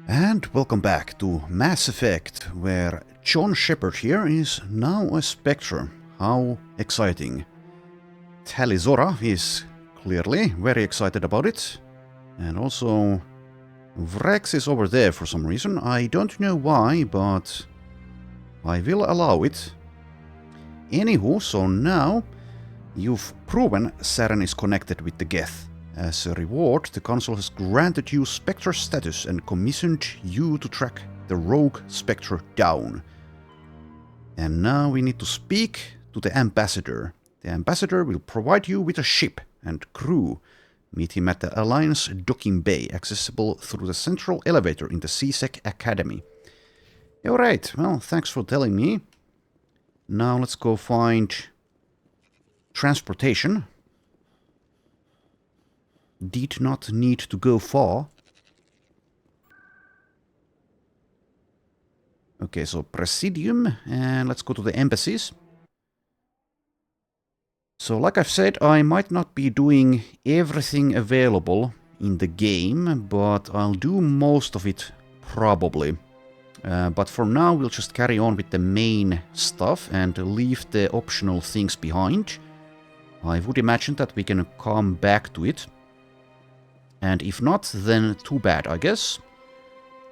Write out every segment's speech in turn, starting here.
And welcome back to Mass Effect, where John Shepard here is now a Spectre. How exciting. Talizora is clearly very excited about it. And also Vrex is over there for some reason. I don't know why, but I will allow it. Anywho, so now you've proven Saren is connected with the Geth. As a reward, the Council has granted you Spectre status and commissioned you to track the rogue Spectre down. And now we need to speak to the Ambassador. The Ambassador will provide you with a ship and crew. Meet him at the Alliance docking bay, accessible through the central elevator in the C-Sec Academy. Alright, well, thanks for telling me. Now let's go find transportation. Did not need to go far. Okay, so Presidium, and let's go to the embassies. So like I've said, I might not be doing everything available in the game, but I'll do most of it probably. But for now we'll just carry on with the main stuff and leave the optional things behind. I would imagine that we can come back to it. And if not, then too bad, I guess.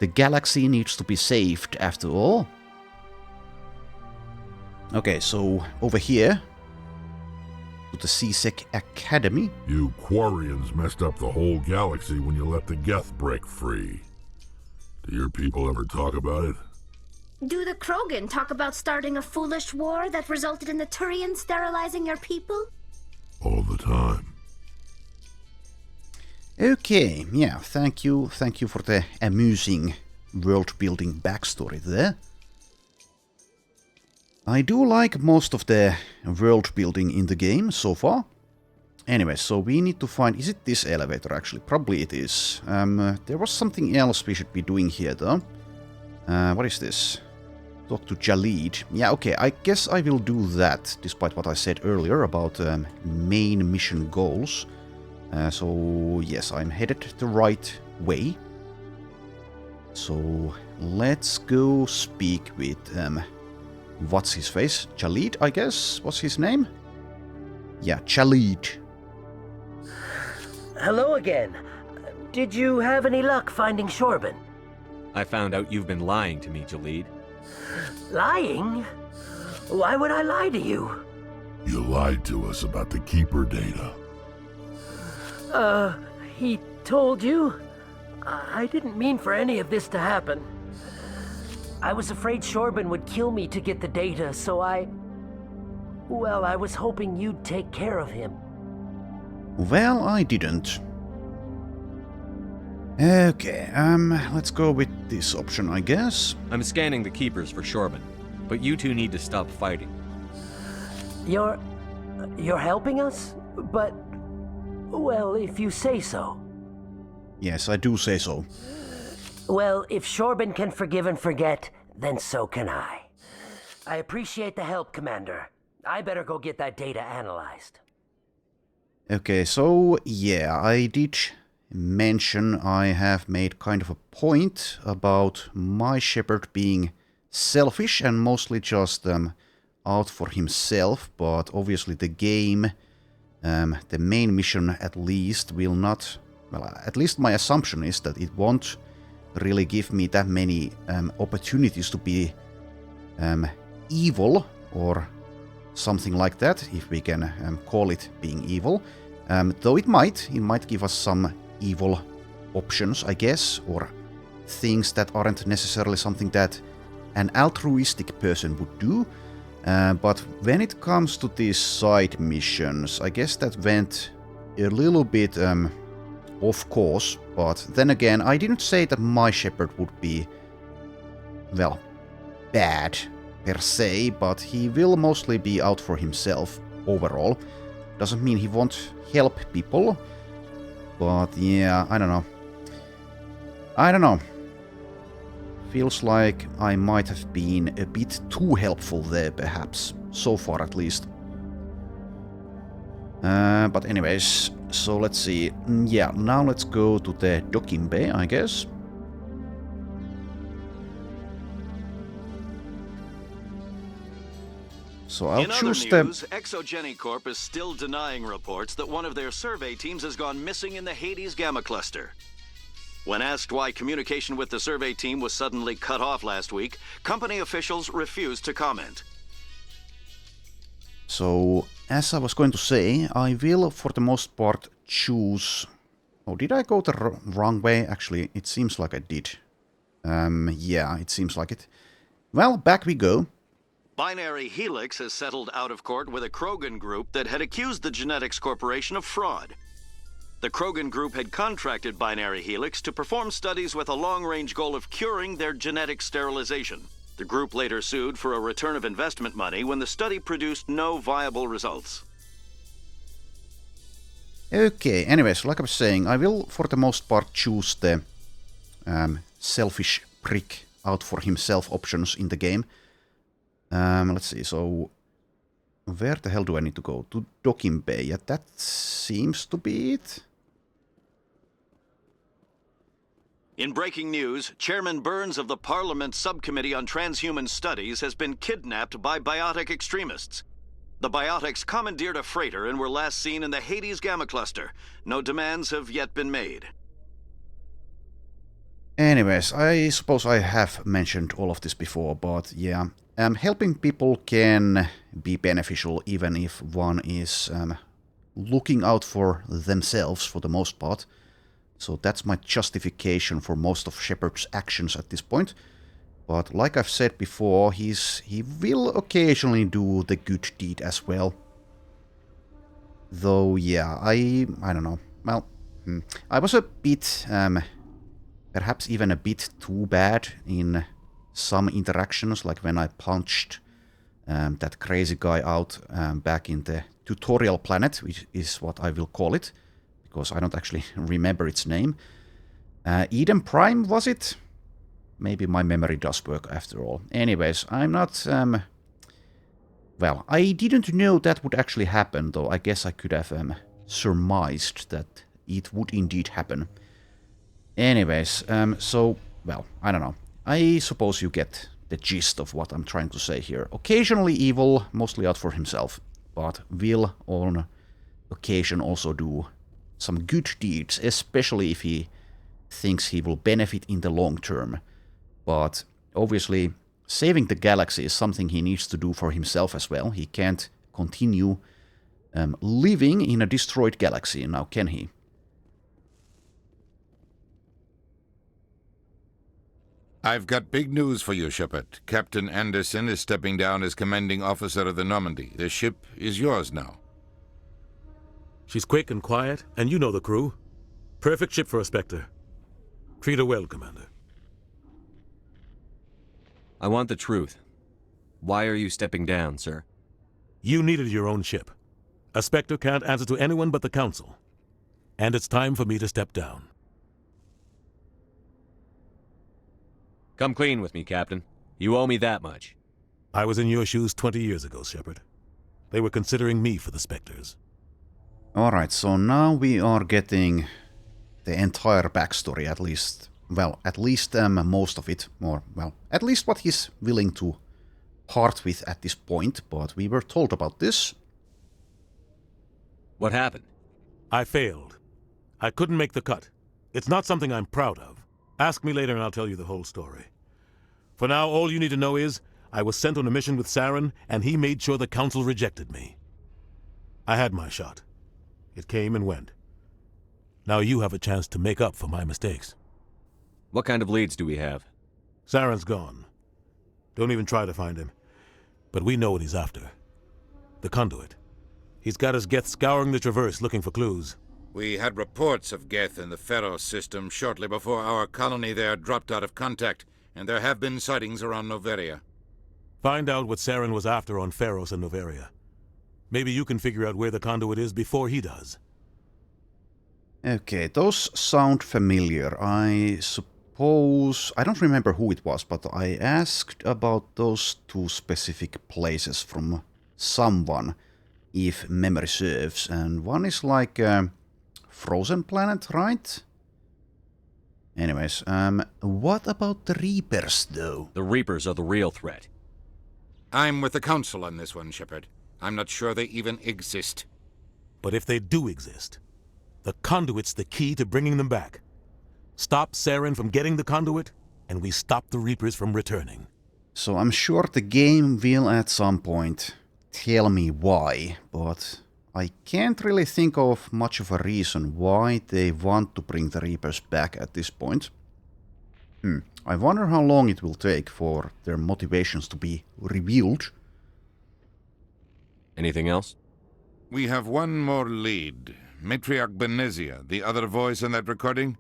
The galaxy needs to be saved, after all. Okay, so over here, to the C-Sec Academy. You Quarians messed up the whole galaxy when you let the Geth break free. Do your people ever talk about it? Do the Krogan talk about starting a foolish war that resulted in the Turians sterilizing your people? All the time. Okay, yeah, thank you for the amusing world-building backstory there. I do like most of the world-building in the game so far. Anyway, so we need to find... Is it this elevator, actually? Probably it is. There was something else we should be doing here, though. What is this? Talk to Jalid. Yeah, okay, I guess I will do that, despite what I said earlier about main mission goals. So, yes, I'm headed the right way. So, let's go speak with, what's his face? Jalid, I guess? What's his name? Yeah, Jalid. Hello again. Did you have any luck finding Shorban? I found out you've been lying to me, Jalid. Lying? Why would I lie to you? You lied to us about the Keeper data. He told you? I didn't mean for any of this to happen. I was afraid Shorban would kill me to get the data, so well, I was hoping you'd take care of him. Well, I didn't. Okay, let's go with this option, I guess. I'm scanning the Keepers for Shorban, but you two need to stop fighting. You're helping us? But, well, if you say so. Yes, I do say so. Well, if Shorban can forgive and forget, then so can I. I appreciate the help, Commander. I better go get that data analyzed. Okay, so, yeah, I did mention I have made kind of a point about my Shepard being selfish and mostly just out for himself, but obviously the game, the main mission at least, will not... Well, at least my assumption is that it won't really give me that many opportunities to be evil, or something like that, if we can call it being evil. Though it might give us some evil options, I guess, or things that aren't necessarily something that an altruistic person would do. But when it comes to these side missions, I guess that went a little bit off course, but then again, I didn't say that my Shepard would be, well, bad per se, but he will mostly be out for himself overall. Doesn't mean he won't help people, but yeah, I don't know. Feels like I might have been a bit too helpful there, perhaps, so far at least. But anyways, so let's see. Yeah, now let's go to the docking bay, I guess. So I'll In other choose the... news, Exogeny Corp is still denying reports that one of their survey teams has gone missing in the Hades Gamma Cluster. When asked why communication with the survey team was suddenly cut off last week, company officials refused to comment. So, as I was going to say, I will, for the most part, choose... Oh, did I go the wrong way? Actually, it seems like I did. Yeah, it seems like it. Well, back we go. Binary Helix has settled out of court with a Krogan group that had accused the Genetics Corporation of fraud. The Krogan group had contracted Binary Helix to perform studies with a long-range goal of curing their genetic sterilization. The group later sued for a return of investment money when the study produced no viable results. Okay, anyways, like I was saying, I will, for the most part, choose the selfish prick out for himself options in the game. Let's see, so... Where the hell do I need to go? To Docking Bay. Yeah, that seems to be it. In breaking news, Chairman Burns of the Parliament Subcommittee on Transhuman Studies has been kidnapped by biotic extremists. The biotics commandeered a freighter and were last seen in the Hades Gamma Cluster. No demands have yet been made. Anyways, I suppose I have mentioned all of this before, but yeah. Helping people can be beneficial even if one is looking out for themselves for the most part. So that's my justification for most of Shepard's actions at this point. But like I've said before, he will occasionally do the good deed as well. Though, yeah, I don't know. Well, I was a bit, perhaps even a bit too bad in some interactions, like when I punched that crazy guy out back in the tutorial planet, which is what I will call it, because I don't actually remember its name. Eden Prime, was it? Maybe my memory does work after all. Anyways, I'm not... well, I didn't know that would actually happen, though I guess I could have surmised that it would indeed happen. Anyways, so, well, I don't know. I suppose you get the gist of what I'm trying to say here. Occasionally evil, mostly out for himself, but will on occasion also do some good deeds, especially if he thinks he will benefit in the long term. But obviously, saving the galaxy is something he needs to do for himself as well. He can't continue living in a destroyed galaxy, now can he? I've got big news for you, Shepard. Captain Anderson is stepping down as commanding officer of the Normandy. The ship is yours now. She's quick and quiet, and you know the crew. Perfect ship for a Spectre. Treat her well, Commander. I want the truth. Why are you stepping down, sir? You needed your own ship. A Spectre can't answer to anyone but the Council. And it's time for me to step down. Come clean with me, Captain. You owe me that much. I was in your shoes 20 years ago, Shepard. They were considering me for the Spectres. Alright, so now we are getting the entire backstory, at least. Well, at least most of it. Or, well, at least what he's willing to part with at this point, but we were told about this. What happened? I failed. I couldn't make the cut. It's not something I'm proud of. Ask me later and I'll tell you the whole story. For now, all you need to know is, I was sent on a mission with Saren, and he made sure the Council rejected me. I had my shot. It came and went. Now you have a chance to make up for my mistakes. What kind of leads do we have? Saren's gone. Don't even try to find him. But we know what he's after. The conduit. He's got his Geth scouring the Traverse looking for clues. We had reports of Geth in the Pharaoh system shortly before our colony there dropped out of contact, and there have been sightings around Noveria. Find out what Saren was after on Pharos and Noveria. Maybe you can figure out where the conduit is before he does. Okay, those sound familiar. I suppose... I don't remember who it was, but I asked about those two specific places from someone, if memory serves. And one is like a frozen planet, right? Anyways, what about the Reapers, though? The Reapers are the real threat. I'm with the Council on this one, Shepard. I'm not sure they even exist. But if they do exist, the conduit's the key to bringing them back. Stop Saren from getting the conduit, and we stop the Reapers from returning. So I'm sure the game will at some point tell me why, but I can't really think of much of a reason why they want to bring the Reapers back at this point. I wonder how long it will take for their motivations to be revealed. Anything else? We have one more lead. Matriarch Benezia, the other voice in that recording.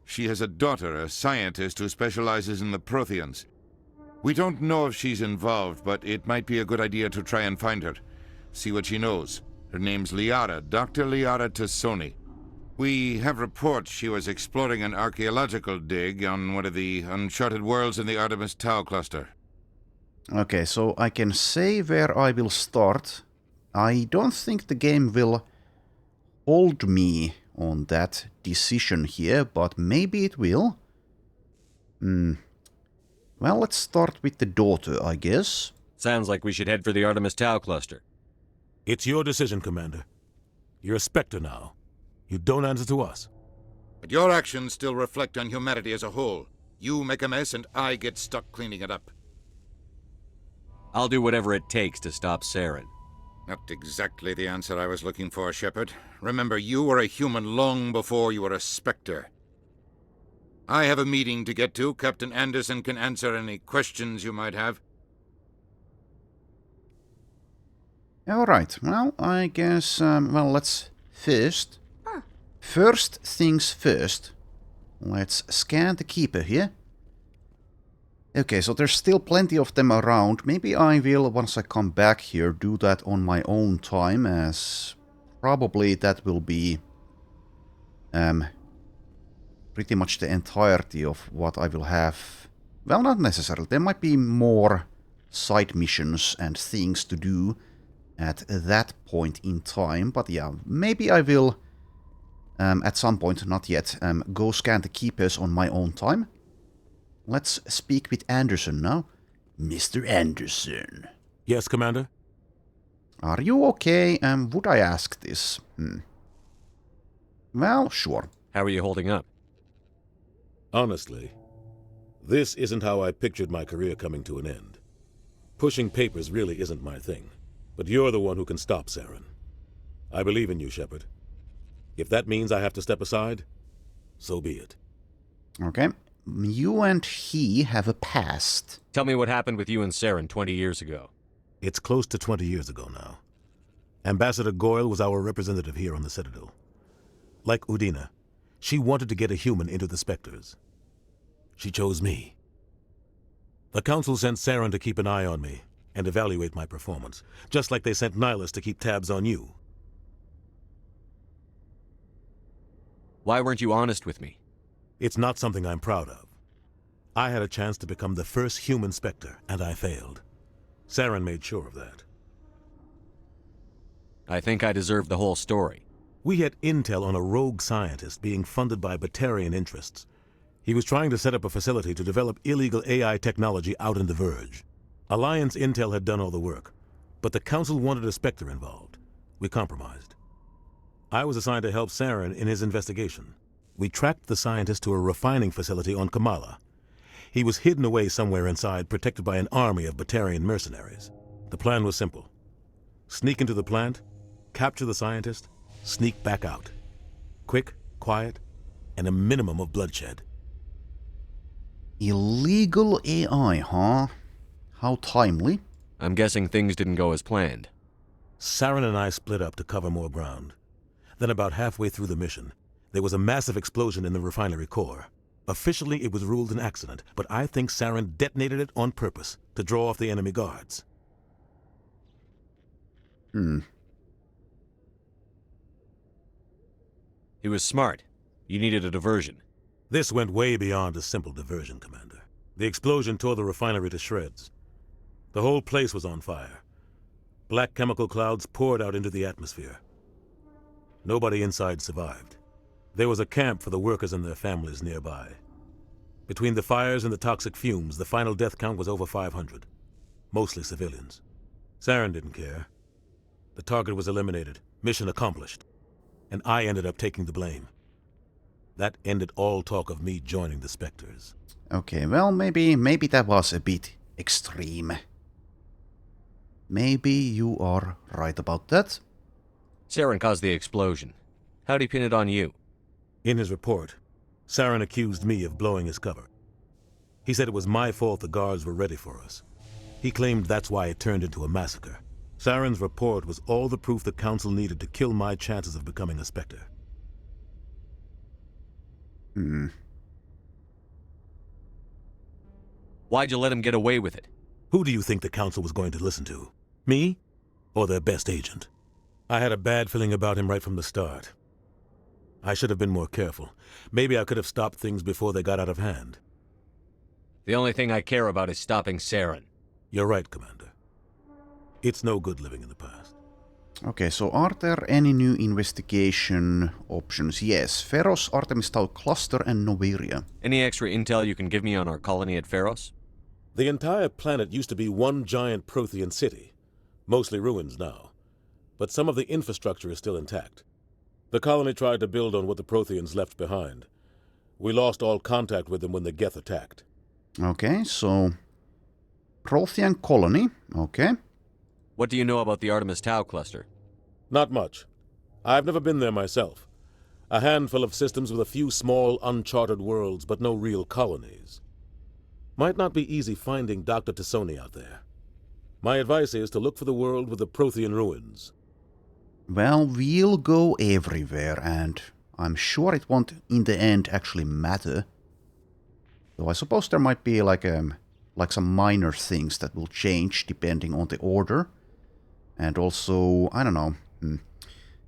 She has a daughter, a scientist who specializes in the Protheans. We don't know if she's involved, but it might be a good idea to try and find her. See what she knows. Her name's Liara, Dr. Liara Tassoni. We have reports she was exploring an archaeological dig on one of the uncharted worlds in the Artemis Tau cluster. Okay, so I can say where I will start. I don't think the game will hold me on that decision here, but maybe it will. Well, let's start with the daughter, I guess. Sounds like we should head for the Artemis Tau cluster. It's your decision, Commander. You're a Spectre now. You don't answer to us. But your actions still reflect on humanity as a whole. You make a mess and I get stuck cleaning it up. I'll do whatever it takes to stop Saren. Not exactly the answer I was looking for, Shepard. Remember, you were a human long before you were a Spectre. I have a meeting to get to. Captain Anderson can answer any questions you might have. Alright, well, I guess, let's First things first. Let's scan the Keeper here. Okay, so there's still plenty of them around. Maybe I will, once I come back here, do that on my own time, as probably that will be pretty much the entirety of what I will have. Well, not necessarily. There might be more side missions and things to do at that point in time, but yeah, maybe I will at some point, not yet, go scan the Keepers on my own time. Let's speak with Anderson now. Mr. Anderson. Yes, Commander? Are you okay? Would I ask this? Well, sure. How are you holding up? Honestly, this isn't how I pictured my career coming to an end. Pushing papers really isn't my thing, but you're the one who can stop Saren. I believe in you, Shepard. If that means I have to step aside, so be it. Okay. You and he have a past. Tell me what happened with you and Saren 20 years ago. It's close to 20 years ago now. Ambassador Goyle was our representative here on the Citadel. Like Udina, she wanted to get a human into the Spectres. She chose me. The Council sent Saren to keep an eye on me and evaluate my performance, just like they sent Nihilus to keep tabs on you. Why weren't you honest with me? It's not something I'm proud of. I had a chance to become the first human Spectre, and I failed. Saren made sure of that. I think I deserve the whole story. We had intel on a rogue scientist being funded by Batarian interests. He was trying to set up a facility to develop illegal AI technology out in the Verge. Alliance intel had done all the work, but the Council wanted a Spectre involved. We compromised. I was assigned to help Saren in his investigation. We tracked the scientist to a refining facility on Kamala. He was hidden away somewhere inside, protected by an army of Batarian mercenaries. The plan was simple. Sneak into the plant, capture the scientist, sneak back out. Quick, quiet, and a minimum of bloodshed. Illegal AI, huh? How timely. I'm guessing things didn't go as planned. Saren and I split up to cover more ground. Then about halfway through the mission, there was a massive explosion in the refinery core. Officially, it was ruled an accident, but I think Saren detonated it on purpose to draw off the enemy guards. He was smart. You needed a diversion. This went way beyond a simple diversion, Commander. The explosion tore the refinery to shreds. The whole place was on fire. Black chemical clouds poured out into the atmosphere. Nobody inside survived. There was a camp for the workers and their families nearby. Between the fires and the toxic fumes, the final death count was over 500. mostly civilians. Saren didn't care. The target was eliminated, mission accomplished, and I ended up taking the blame. That ended all talk of me joining the Spectres. Okay, well, maybe that was a bit extreme. Maybe you are right about that. Saren caused the explosion. How'd he pin it on you? In his report, Saren accused me of blowing his cover. He said it was my fault the guards were ready for us. He claimed that's why it turned into a massacre. Saren's report was all the proof the Council needed to kill my chances of becoming a Spectre. Why'd you let him get away with it? Who do you think the Council was going to listen to? Me? Or their best agent? I had a bad feeling about him right from the start. I should have been more careful. Maybe I could have stopped things before they got out of hand. The only thing I care about is stopping Saren. You're right, Commander. It's no good living in the past. Okay, so are there any new investigation options? Yes, Feros, Artemis Tau Cluster, and Noveria. Any extra intel you can give me on our colony at Feros? The entire planet used to be one giant Prothean city. Mostly ruins now. But some of the infrastructure is still intact. The colony tried to build on what the Protheans left behind. We lost all contact with them when the Geth attacked. Okay, so Prothean colony, okay. What do you know about the Artemis Tau cluster? Not much. I've never been there myself. A handful of systems with a few small, uncharted worlds, but no real colonies. Might not be easy finding Dr. Tassoni out there. My advice is to look for the world with the Prothean ruins. Well, we'll go everywhere, and I'm sure it won't, in the end, actually matter. Though I suppose there might be like some minor things that will change depending on the order. And also, I don't know,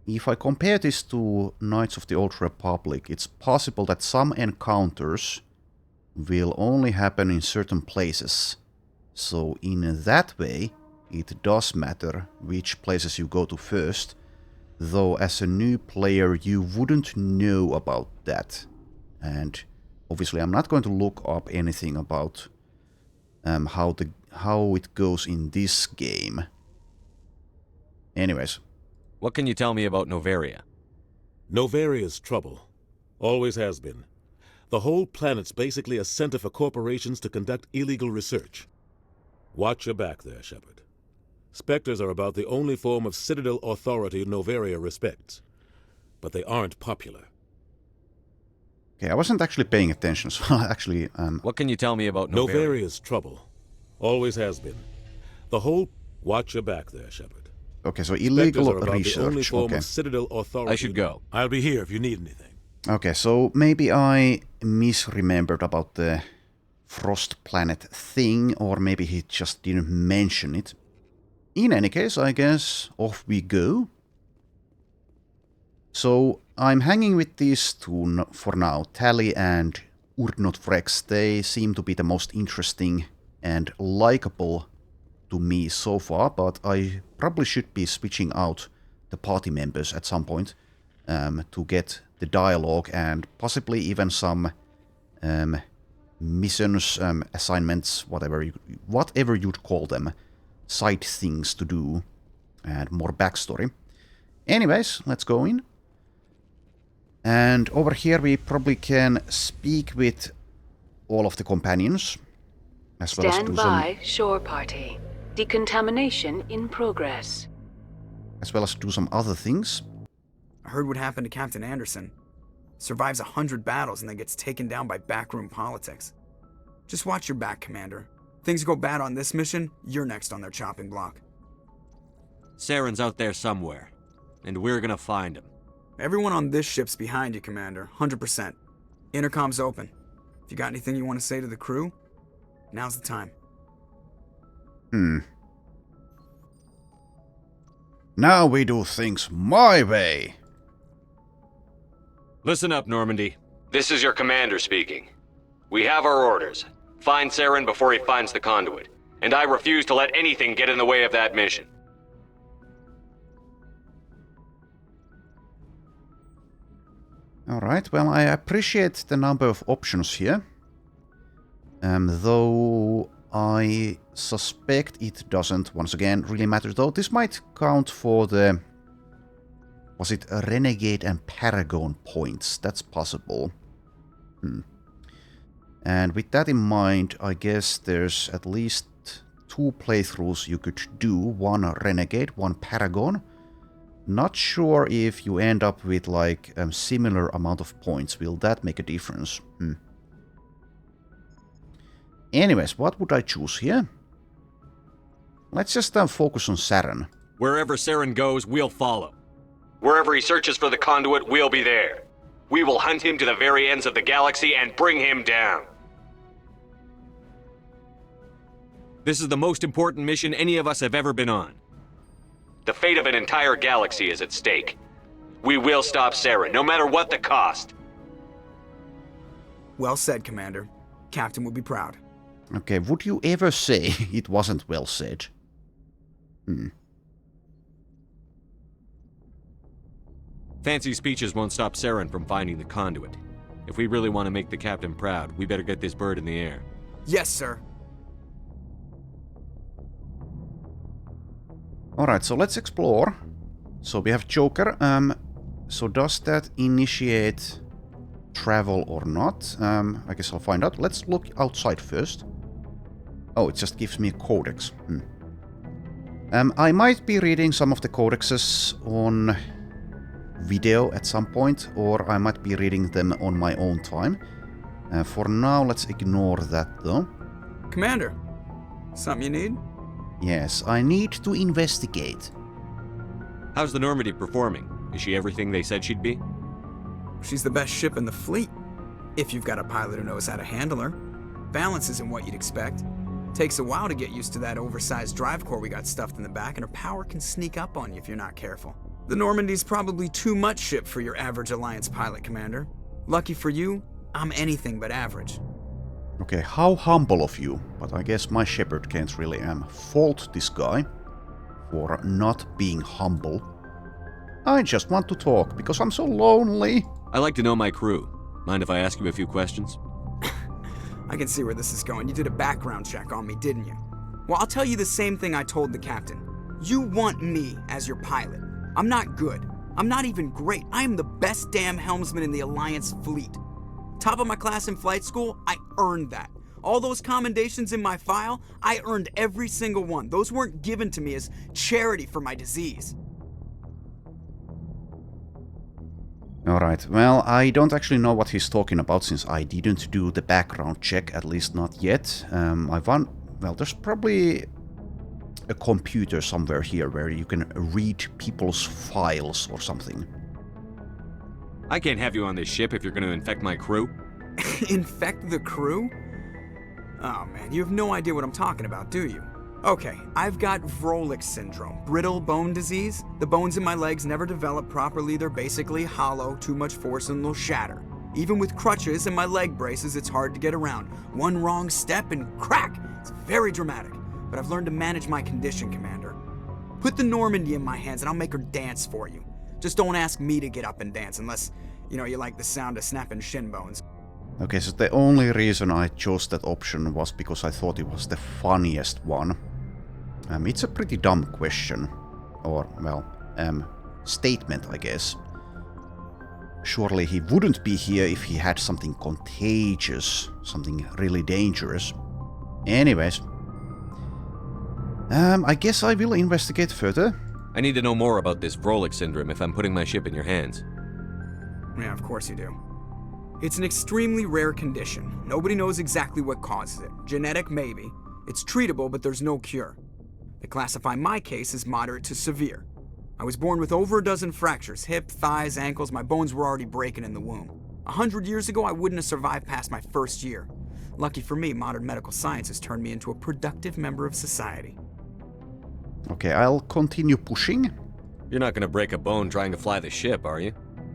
if I compare this to Knights of the Old Republic, it's possible that some encounters will only happen in certain places. So in that way, it does matter which places you go to first, though as a new player you wouldn't know about that. And obviously I'm not going to look up anything about how it goes in this game. Anyways. What can you tell me about Noveria? Noveria's trouble. Always has been. The whole planet's basically a center for corporations to conduct illegal research. Watch your back there, Shepard. Spectres are about the only form of Citadel authority Noveria respects. But they aren't popular. Okay, I wasn't actually paying attention, so actually... What can you tell me about Noveria? Noveria's trouble. Always has been. The whole... Watch your back there, Shepard. Okay, so illegal Spectres are about the only research, form okay. of Citadel authority. I should go. I'll be here if you need anything. Okay, so maybe I misremembered about the Frost Planet thing, or maybe he just didn't mention it. In any case, I guess off we go. So I'm hanging with these two for now, Tally and Urdnot Frex. They seem to be the most interesting and likable to me so far, but I probably should be switching out the party members at some point to get the dialogue and possibly even some missions, assignments, whatever you'd call them, side things to do, and more backstory. Anyways, let's go in. And over here we probably can speak with all of the companions, as well as do Stand by, shore party. Decontamination in progress. As well as do some other things. I heard what happened to Captain Anderson. Survives 100 battles and then gets taken down by backroom politics. Just watch your back, Commander. Things go bad on this mission, you're next on their chopping block. Saren's out there somewhere, and we're gonna find him. Everyone on this ship's behind you, Commander, 100%. Intercom's open. If you got anything you want to say to the crew, now's the time. Now we do things my way. Listen up, Normandy. This is your commander speaking. We have our orders. Find Saren before he finds the conduit. And I refuse to let anything get in the way of that mission. Alright, well, I appreciate the number of options here. Though I suspect it doesn't, once again, really matter though. This might count for the... Was it Renegade and Paragon points? That's possible. And with that in mind, I guess there's at least 2 playthroughs you could do. One Renegade, one Paragon. Not sure if you end up with like a similar amount of points. Will that make a difference? Anyways, what would I choose here? Let's just focus on Saren. Wherever Saren goes, we'll follow. Wherever he searches for the conduit, we'll be there. We will hunt him to the very ends of the galaxy and bring him down. This is the most important mission any of us have ever been on. The fate of an entire galaxy is at stake. We will stop Saren, no matter what the cost. Well said, Commander. Captain will be proud. Okay, would you ever say it wasn't well said? Fancy speeches won't stop Saren from finding the conduit. If we really want to make the captain proud, we better get this bird in the air. Yes, sir. Alright, so let's explore. So we have Joker. So does that initiate travel or not? I guess I'll find out. Let's look outside first. Oh, it just gives me a codex. I might be reading some of the codexes on video at some point, or I might be reading them on my own time. For now, let's ignore that though. Commander, something you need? Yes, I need to investigate. How's the Normandy performing? Is she everything they said she'd be? She's the best ship in the fleet, if you've got a pilot who knows how to handle her. Balance isn't what you'd expect. Takes a while to get used to that oversized drive core we got stuffed in the back, and her power can sneak up on you if you're not careful. The Normandy's probably too much ship for your average Alliance pilot, Commander. Lucky for you, I'm anything but average. Okay, how humble of you, but I guess my Shepard can't really fault this guy for not being humble. I just want to talk because I'm so lonely. I like to know my crew. Mind if I ask you a few questions? I can see where this is going. You did a background check on me, didn't you? Well, I'll tell you the same thing I told the captain. You want me as your pilot. I'm not good. I'm not even great. I am the best damn helmsman in the Alliance fleet. Top of my class in flight school, I earned that. All those commendations in my file, I earned every single one. Those weren't given to me as charity for my disease. Alright, well, I don't actually know what he's talking about since I didn't do the background check, at least not yet. Well, there's probably a computer somewhere here where you can read people's files or something. I can't have you on this ship if you're going to infect my crew. Infect the crew? Oh man, you have no idea what I'm talking about, do you? Okay, I've got Vrolik syndrome, brittle bone disease. The bones in my legs never develop properly. They're basically hollow, too much force and they'll shatter. Even with crutches and my leg braces, it's hard to get around. One wrong step and crack! It's very dramatic, but I've learned to manage my condition, Commander. Put the Normandy in my hands and I'll make her dance for you. Just don't ask me to get up and dance unless, you like the sound of snapping shin bones. Okay, so the only reason I chose that option was because I thought it was the funniest one. It's a pretty dumb question. Or, well, statement, I guess. Surely he wouldn't be here if he had something contagious, something really dangerous. Anyways. I guess I will investigate further. I need to know more about this Vrolik syndrome if I'm putting my ship in your hands. Yeah, of course you do. It's an extremely rare condition. Nobody knows exactly what causes it. Genetic, maybe. It's treatable, but there's no cure. They classify my case as moderate to severe. I was born with over a dozen fractures, hip, thighs, ankles. My bones were already breaking in the womb. 100 years ago, I wouldn't have survived past my first year. Lucky for me, modern medical science has turned me into a productive member of society. Okay, I'll continue pushing. You're not going to break a bone trying to fly the ship, are you?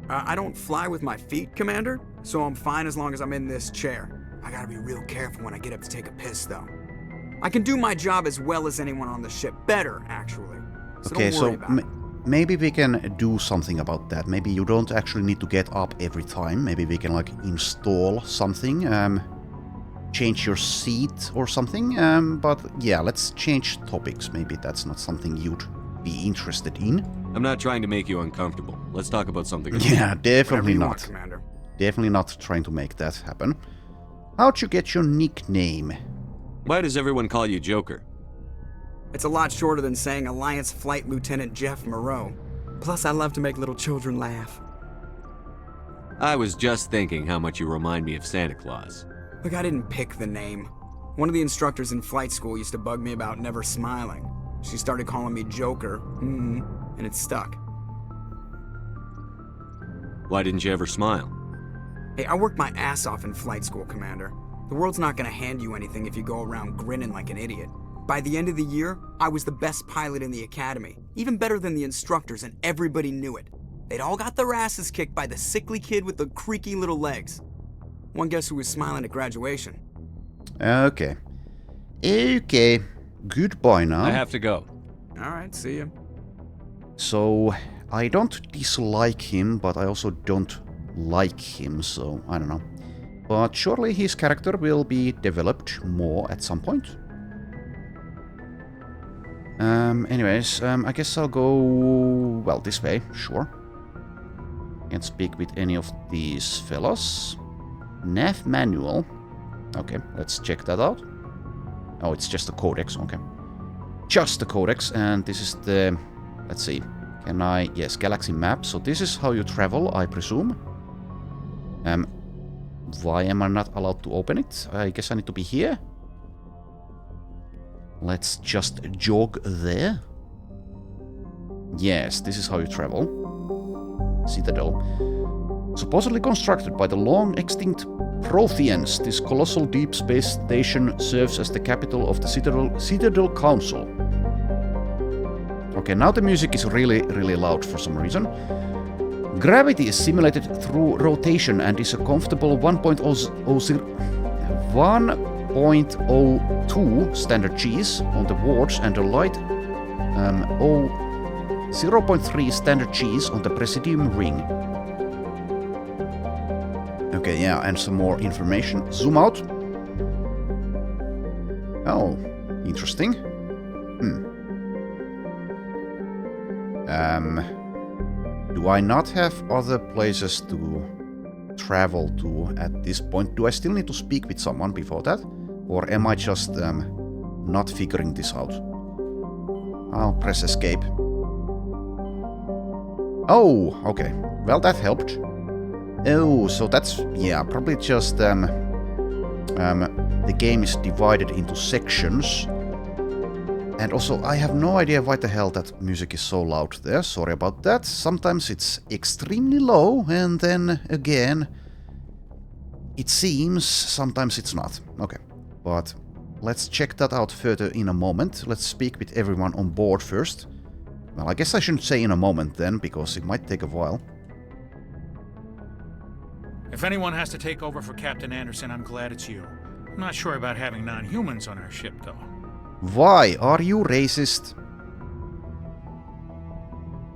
I don't fly with my feet, Commander, so I'm fine as long as I'm in this chair. I gotta be real careful when I get up to take a piss, though. I can do my job as well as anyone on the ship. Better, actually. So okay, don't worry about it. Maybe we can do something about that. Maybe you don't actually need to get up every time. Maybe we can, like, install something. change your seat or something. But yeah, let's change topics. Maybe that's not something you'd be interested in. I'm not trying to make you uncomfortable. Let's talk about something else. Yeah, definitely you not. want, Commander. Definitely not trying to make that happen. How'd you get your nickname? Why does everyone call you Joker? It's a lot shorter than saying Alliance Flight Lieutenant Jeff Moreau. Plus, I love to make little children laugh. I was just thinking how much you remind me of Santa Claus. Look, I didn't pick the name. One of the instructors in flight school used to bug me about never smiling. She started calling me Joker, and it stuck. Why didn't you ever smile? Hey, I worked my ass off in flight school, Commander. The world's not gonna hand you anything if you go around grinning like an idiot. By the end of the year, I was the best pilot in the academy, even better than the instructors, and everybody knew it. They'd all got their asses kicked by the sickly kid with the creaky little legs. One guess who was smiling at graduation? Okay. Okay. Goodbye now. I have to go. Alright, see ya. So, I don't dislike him, but I also don't like him, so I don't know. But surely his character will be developed more at some point. Anyways, I guess I'll go, well, this way, sure. Can't speak with any of these fellas. Nav manual. Okay, let's check that out. Oh, it's just the codex, okay. Just the codex, and this is the, let's see. Can I, yes, galaxy map. So this is how you travel, I presume. Why am I not allowed to open it? I guess I need to be here. Let's just jog there. Yes, this is how you travel. Citadel. Supposedly constructed by the long-extinct Protheans, this colossal deep space station serves as the capital of the Citadel Council. Okay, now the music is really, really loud for some reason. Gravity is simulated through rotation and is a comfortable 1.02 standard Gs on the wards and a light 0.3 standard Gs on the Presidium ring. Okay, yeah, and some more information. Zoom out. Oh, interesting. Do I not have other places to travel to at this point? Do I still need to speak with someone before that? Or am I just not figuring this out? I'll press escape. Oh, okay. Well, that helped. Oh, so that's, yeah, probably just the game is divided into sections. And also, I have no idea why the hell that music is so loud there. Sorry about that. Sometimes it's extremely low, and then again, it seems sometimes it's not. Okay, but let's check that out further in a moment. Let's speak with everyone on board first. Well, I guess I shouldn't say in a moment then, because it might take a while. If anyone has to take over for Captain Anderson, I'm glad it's you. I'm not sure about having non-humans on our ship, though. Why are you racist?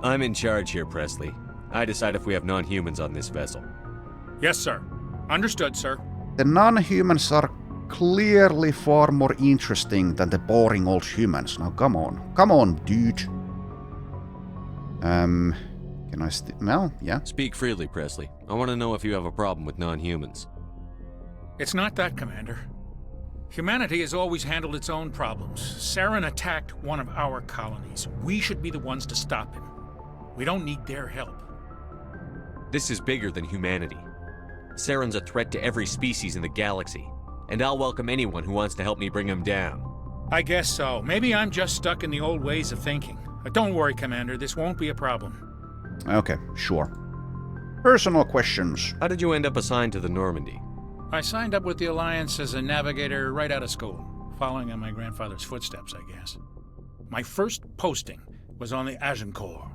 I'm in charge here, Presley. I decide if we have non-humans on this vessel. Yes, sir. Understood, sir. The non-humans are clearly far more interesting than the boring old humans. Now, come on. Come on, dude. Can I well, yeah. Speak freely, Presley. I want to know if you have a problem with non-humans. It's not that, Commander. Humanity has always handled its own problems. Saren attacked one of our colonies. We should be the ones to stop him. We don't need their help. This is bigger than humanity. Saren's a threat to every species in the galaxy, and I'll welcome anyone who wants to help me bring him down. I guess so. Maybe I'm just stuck in the old ways of thinking. But don't worry, Commander. This won't be a problem. Okay, sure. Personal questions. How did you end up assigned to the Normandy? I signed up with the Alliance as a navigator right out of school, following in my grandfather's footsteps, I guess. My first posting was on the Agincourt.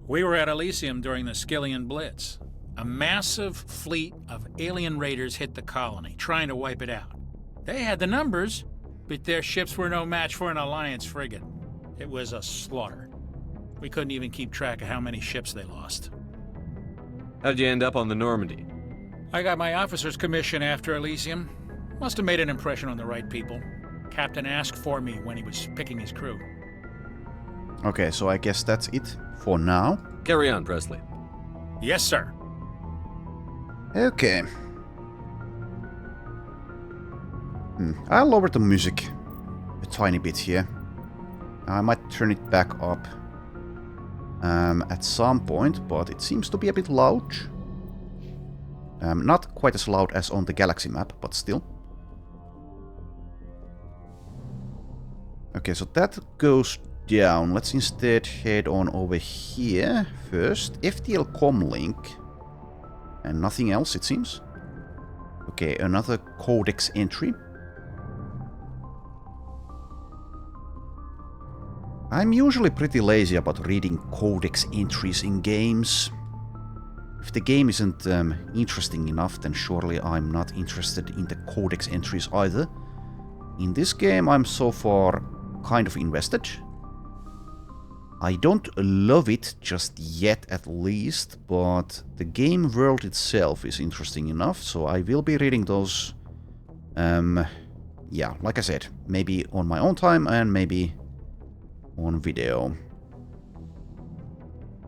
We were at Elysium during the Skillian Blitz. A massive fleet of alien raiders hit the colony, trying to wipe it out. They had the numbers, but their ships were no match for an Alliance frigate. It was a slaughter. We couldn't even keep track of how many ships they lost. How'd you end up on the Normandy? I got my officer's commission after Elysium. Must have made an impression on the right people. Captain asked for me when he was picking his crew. Okay, so I guess that's it for now. Carry on, Presley. Yes, sir. Okay. I'll lower the music a tiny bit here. I might turn it back up at some point, but it seems to be a bit loud. Not quite as loud as on the Galaxy map, but still. Okay, so that goes down. Let's instead head on over here first. FTL comlink. And nothing else, it seems. Okay, another codex entry. I'm usually pretty lazy about reading codex entries in games. If the game isn't interesting enough, then surely I'm not interested in the codex entries either. In this game, I'm so far kind of invested. I don't love it just yet, at least, but the game world itself is interesting enough, so I will be reading those, yeah, like I said, maybe on my own time and maybe on video.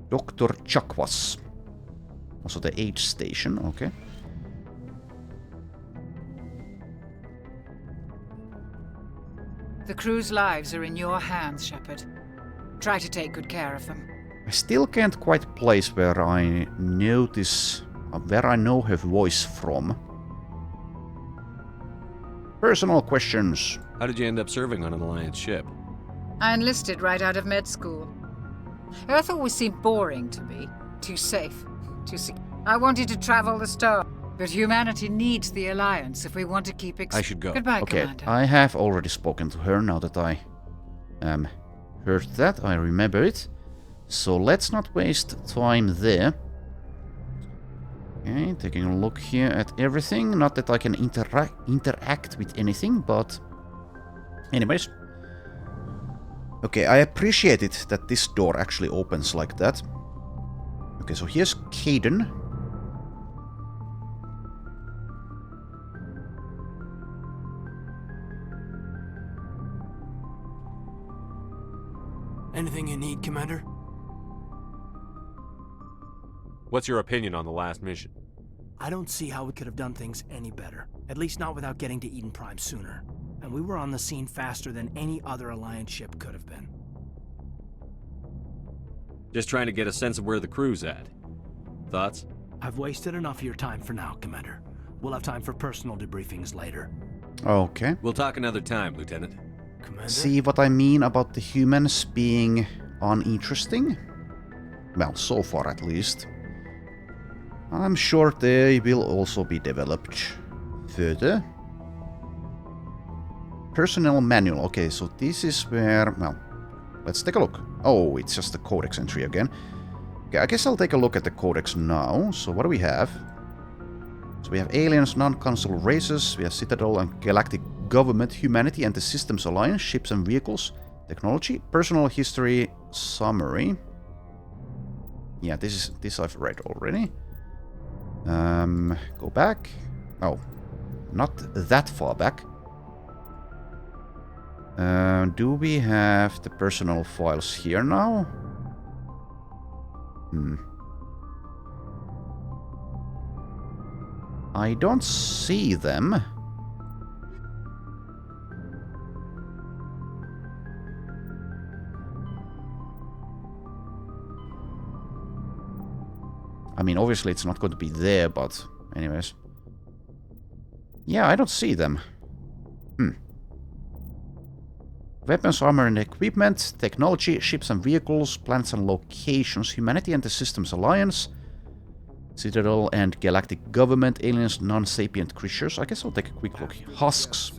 Dr. Chakwas. Also the age station, okay. The crew's lives are in your hands, Shepard. Try to take good care of them. I still can't quite place where I notice, where I know her voice from. Personal questions. How did you end up serving on an Alliance ship? I enlisted right out of med school. Earth always seemed boring to me. Too safe, too secure. I wanted to travel the star, but humanity needs the Alliance if we want to keep I should go. Goodbye, Okay, Commander. I have already spoken to her now that I heard that. I remember it. So let's not waste time there. Okay, taking a look here at everything. Not that I can interact with anything, but anyways. Okay, I appreciate it that this door actually opens like that. Okay, so here's Caden. Anything you need, Commander? What's your opinion on the last mission? I don't see how we could have done things any better. At least not without getting to Eden Prime sooner. And we were on the scene faster than any other Alliance ship could have been. Just trying to get a sense of where the crew's at. Thoughts? I've wasted enough of your time for now, Commander. We'll have time for personal debriefings later. Okay. We'll talk another time, Lieutenant. Commander? See what I mean about the humans being uninteresting? Well, so far at least. I'm sure they will also be developed further. Personnel manual. Okay, so this is where... Well, let's take a look. Oh, it's just the codex entry again. Okay, I guess I'll take a look at the codex now. So what do we have? So we have aliens, non-console races, we have Citadel and Galactic Government, Humanity and the Systems Alliance, ships and vehicles, technology, personal history, summary. Yeah, this I've read already. Go back. Oh, not that far back. Do we have the personal files here now? I don't see them. I mean, obviously it's not going to be there, but anyways. Yeah, I don't see them. Weapons, armor and equipment, technology, ships and vehicles, planets and locations, Humanity and the Systems Alliance, Citadel and Galactic Government, aliens, non-sapient creatures. I guess I'll take a quick look. Husks.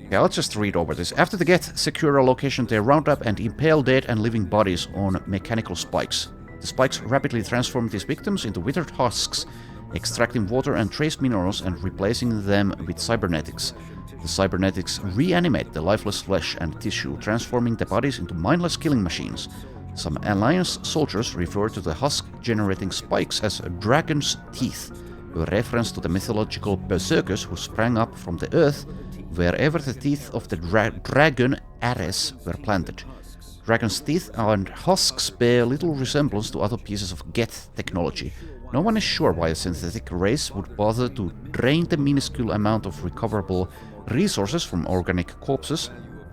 Okay, I'll just read over this. After they get secure a location, they round up and impale dead and living bodies on mechanical spikes. The spikes rapidly transform these victims into withered husks, extracting water and trace minerals and replacing them with cybernetics. The cybernetics reanimate the lifeless flesh and tissue, transforming the bodies into mindless killing machines. Some Alliance soldiers refer to the husk-generating spikes as dragon's teeth. a reference to the mythological berserkers who sprang up from the earth wherever the teeth of the dragon Ares were planted. Dragon's teeth and husks bear little resemblance to other pieces of Geth technology. No one is sure why a synthetic race would bother to drain the minuscule amount of recoverable resources from organic corpses,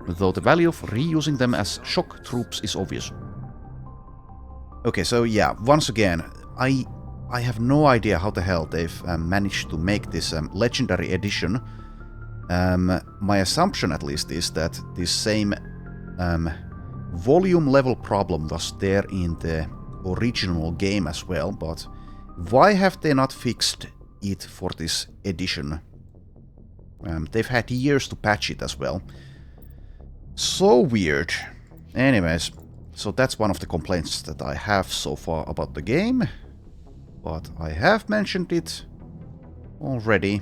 though the value of reusing them as shock troops is obvious. Okay, so yeah, once again, I have no idea how the hell they've managed to make this legendary edition. My assumption at least is that this same volume level problem was there in the original game as well, but why have they not fixed it for this edition? They've had years to patch it as well. So weird. Anyways, so that's one of the complaints that I have so far about the game, but I have mentioned it already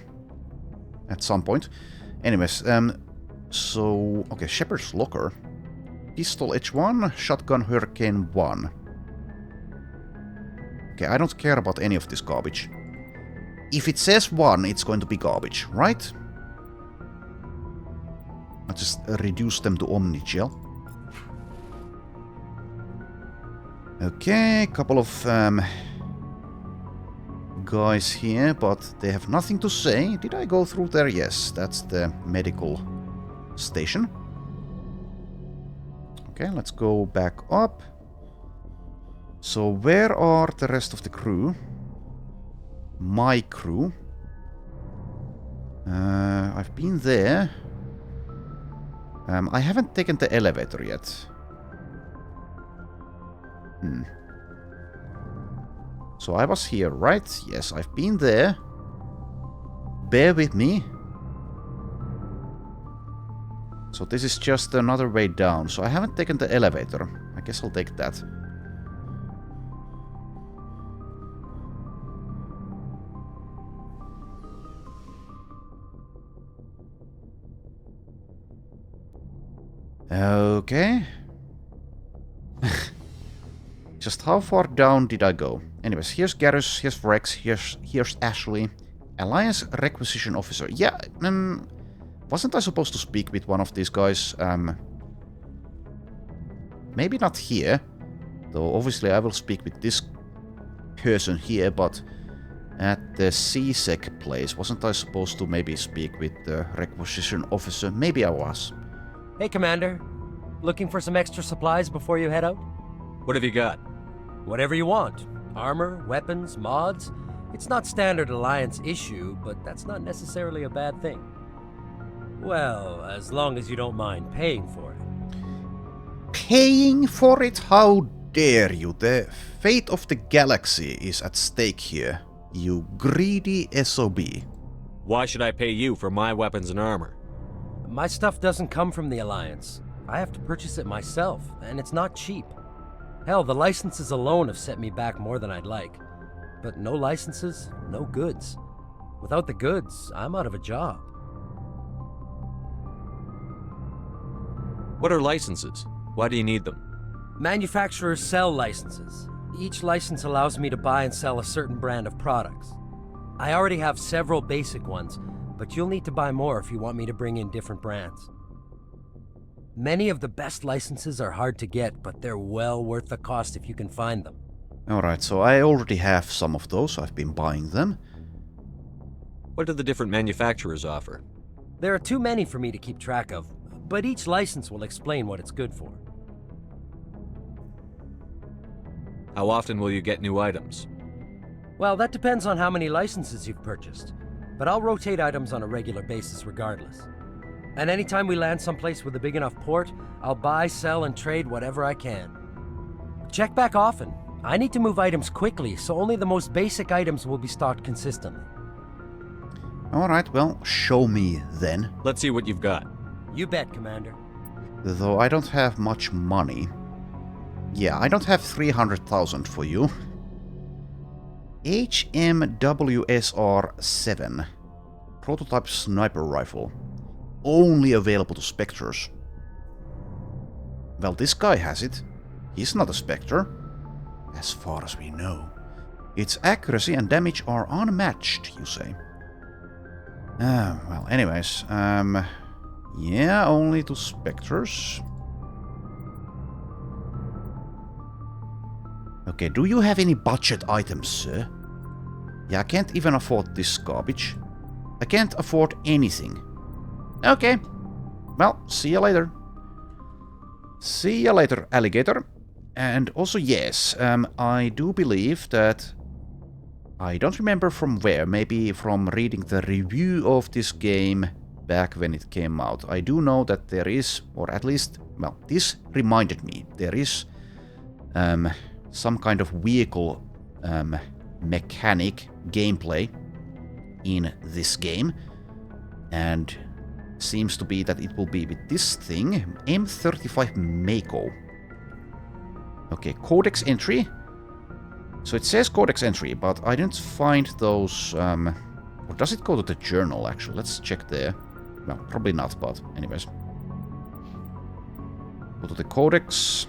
at some point. Anyways, so, okay, Shepard's Locker. Pistol H1, Shotgun Hurricane 1. Okay, I don't care about any of this garbage. If it says 1, it's going to be garbage, right? I'll just reduce them to Omnigel. Okay, couple of guys here, but they have nothing to say. Did I go through there? Yes, that's the medical station. Okay, let's go back up. So where are the rest of the crew? My crew. I've been there. I haven't taken the elevator yet. So I was here, right? Yes, I've been there. Bear with me. So this is just another way down. So I haven't taken the elevator. I guess I'll take that. Okay. Just how far down did I go? Anyways, here's Garrus, here's Rex, here's Ashley. Alliance Requisition Officer. Yeah, wasn't I supposed to speak with one of these guys? Maybe not here. Though obviously I will speak with this person here, but at the CSEC place, wasn't I supposed to maybe speak with the Requisition Officer? Maybe I was. Hey, Commander. Looking for some extra supplies before you head out? What have you got? Whatever you want. Armor, weapons, mods. It's not standard Alliance issue, but that's not necessarily a bad thing. Well, as long as you don't mind paying for it. Paying for it? How dare you? The fate of the galaxy is at stake here. You greedy SOB. Why should I pay you for my weapons and armor? My stuff doesn't come from the Alliance. I have to purchase it myself, and it's not cheap. Hell, the licenses alone have set me back more than I'd like. But no licenses, no goods. Without the goods, I'm out of a job. What are licenses? Why do you need them? Manufacturers sell licenses. Each license allows me to buy and sell a certain brand of products. I already have several basic ones, but you'll need to buy more if you want me to bring in different brands. Many of the best licenses are hard to get, but they're well worth the cost if you can find them. Alright, so I already have some of those, I've been buying them. What do the different manufacturers offer? There are too many for me to keep track of, but each license will explain what it's good for. How often will you get new items? Well, that depends on how many licenses you've purchased, but I'll rotate items on a regular basis regardless. And anytime we land someplace with a big enough port, I'll buy, sell, and trade whatever I can. Check back often. I need to move items quickly, so only the most basic items will be stocked consistently. Alright, well, show me then. Let's see what you've got. You bet, Commander. Though I don't have much money. Yeah, I don't have 300,000 for you. HMWSR-7. Prototype sniper rifle. Only available to Spectres. Well, this guy has it. He's not a Spectre. As far as we know. Its accuracy and damage are unmatched, you say. Well, anyways, yeah, only to specters. Okay, do you have any budget items, sir? Yeah, I can't even afford this garbage. I can't afford anything. Okay. Well, see you later. See you later, alligator. And also, yes, I do believe that... I don't remember from where, maybe from reading the review of this game back when it came out. I do know that there is, or at least, well, this reminded me, there is some kind of vehicle mechanic gameplay in this game, and seems to be that it will be with this thing, M35 Mako. Okay, codex entry. So it says codex entry, but I didn't find those... or does it go to the journal, actually? Let's check there. Well, probably not, but anyways. Go to the codex.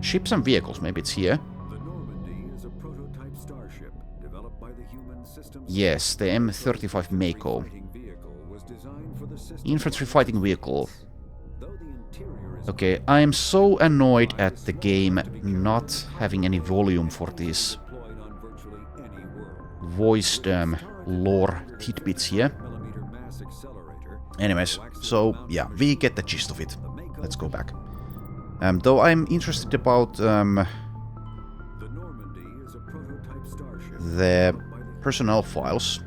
Ships and vehicles, maybe it's here. The Normandy is a prototype starship developed by the Human Systems. Yes, the M35 Mako. Infantry fighting vehicle. Okay, I am so annoyed at the game not having any volume for these voiced lore tidbits here. Anyways, so yeah, we get the gist of it. Let's go back. Though I'm interested about the personnel files.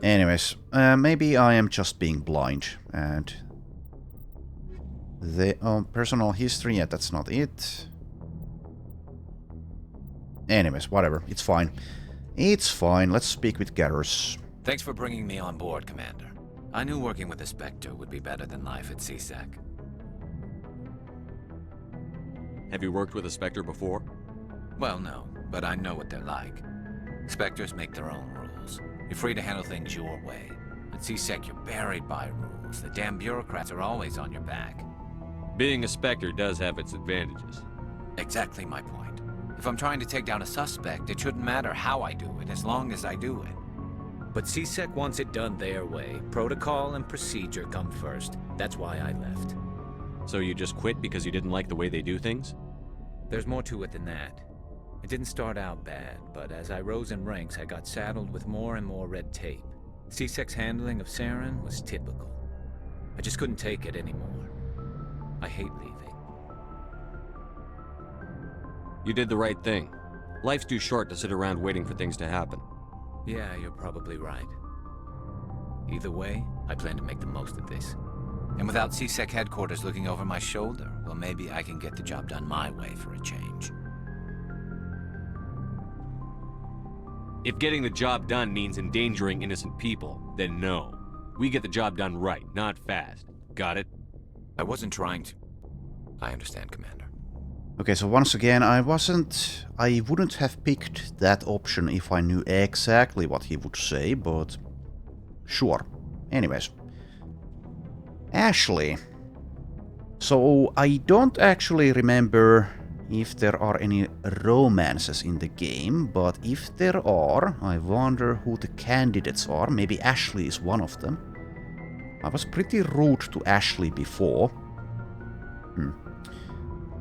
Anyways, maybe I am just being blind, and the personal history, yeah, that's not it. Anyways, whatever, it's fine. It's fine, let's speak with Garrus. Thanks for bringing me on board, Commander. I knew working with a Spectre would be better than life at CSEC. Have you worked with a Spectre before? Well, no, but I know what they're like. Spectres make their own rules. You're free to handle things your way. At CSEC, you're buried by rules. The damn bureaucrats are always on your back. Being a Spectre does have its advantages. Exactly my point. If I'm trying to take down a suspect, it shouldn't matter how I do it, as long as I do it. But CSEC wants it done their way. Protocol and procedure come first. That's why I left. So you just quit because you didn't like the way they do things? There's more to it than that. It didn't start out bad, but as I rose in ranks, I got saddled with more and more red tape. CSEC's handling of Saren was typical. I just couldn't take it anymore. I hate leaving. You did the right thing. Life's too short to sit around waiting for things to happen. Yeah, you're probably right. Either way, I plan to make the most of this. And without CSEC headquarters looking over my shoulder, well, maybe I can get the job done my way for a change. If getting the job done means endangering innocent people, then no. We get the job done right, not fast. Got it? I wasn't trying to... I understand, Commander. Okay, so once again, I wouldn't have picked that option if I knew exactly what he would say, but sure. Anyways. Ashley. So, I don't actually remember if there are any romances in the game, but if there are, I wonder who the candidates are. Maybe Ashley is one of them. I was pretty rude to Ashley before.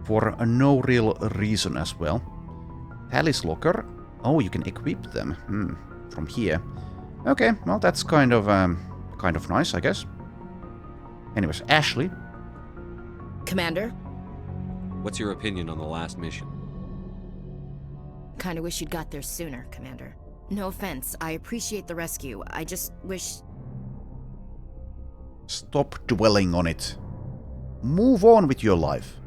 For no real reason as well. Alice Locker. Oh, you can equip them. From here. Okay, well that's kind of nice, I guess. Anyways, Ashley. Commander? What's your opinion on the last mission? Kinda wish you'd got there sooner, Commander. No offense, I appreciate the rescue. I just wish... Stop dwelling on it. Move on with your life.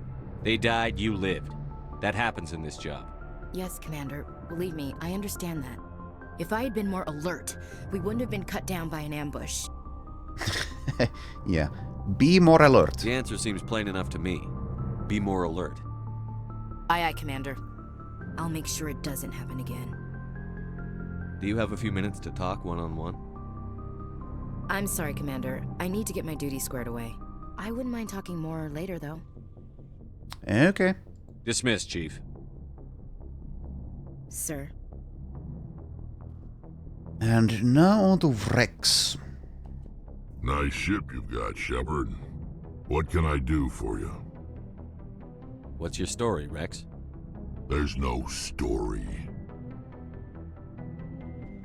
They died, you lived. That happens in this job. Yes, Commander. Believe me, I understand that. If I had been more alert, we wouldn't have been cut down by an ambush. Yeah, be more alert. The answer seems plain enough to me. Be more alert. Aye, aye, Commander. I'll make sure it doesn't happen again. Do you have a few minutes to talk one-on-one? I'm sorry, Commander. I need to get my duty squared away. I wouldn't mind talking more later, though. Okay. Dismissed, Chief. Sir. And now on to Rex. Nice ship you've got, Shepard. What can I do for you? What's your story, Rex? There's no story.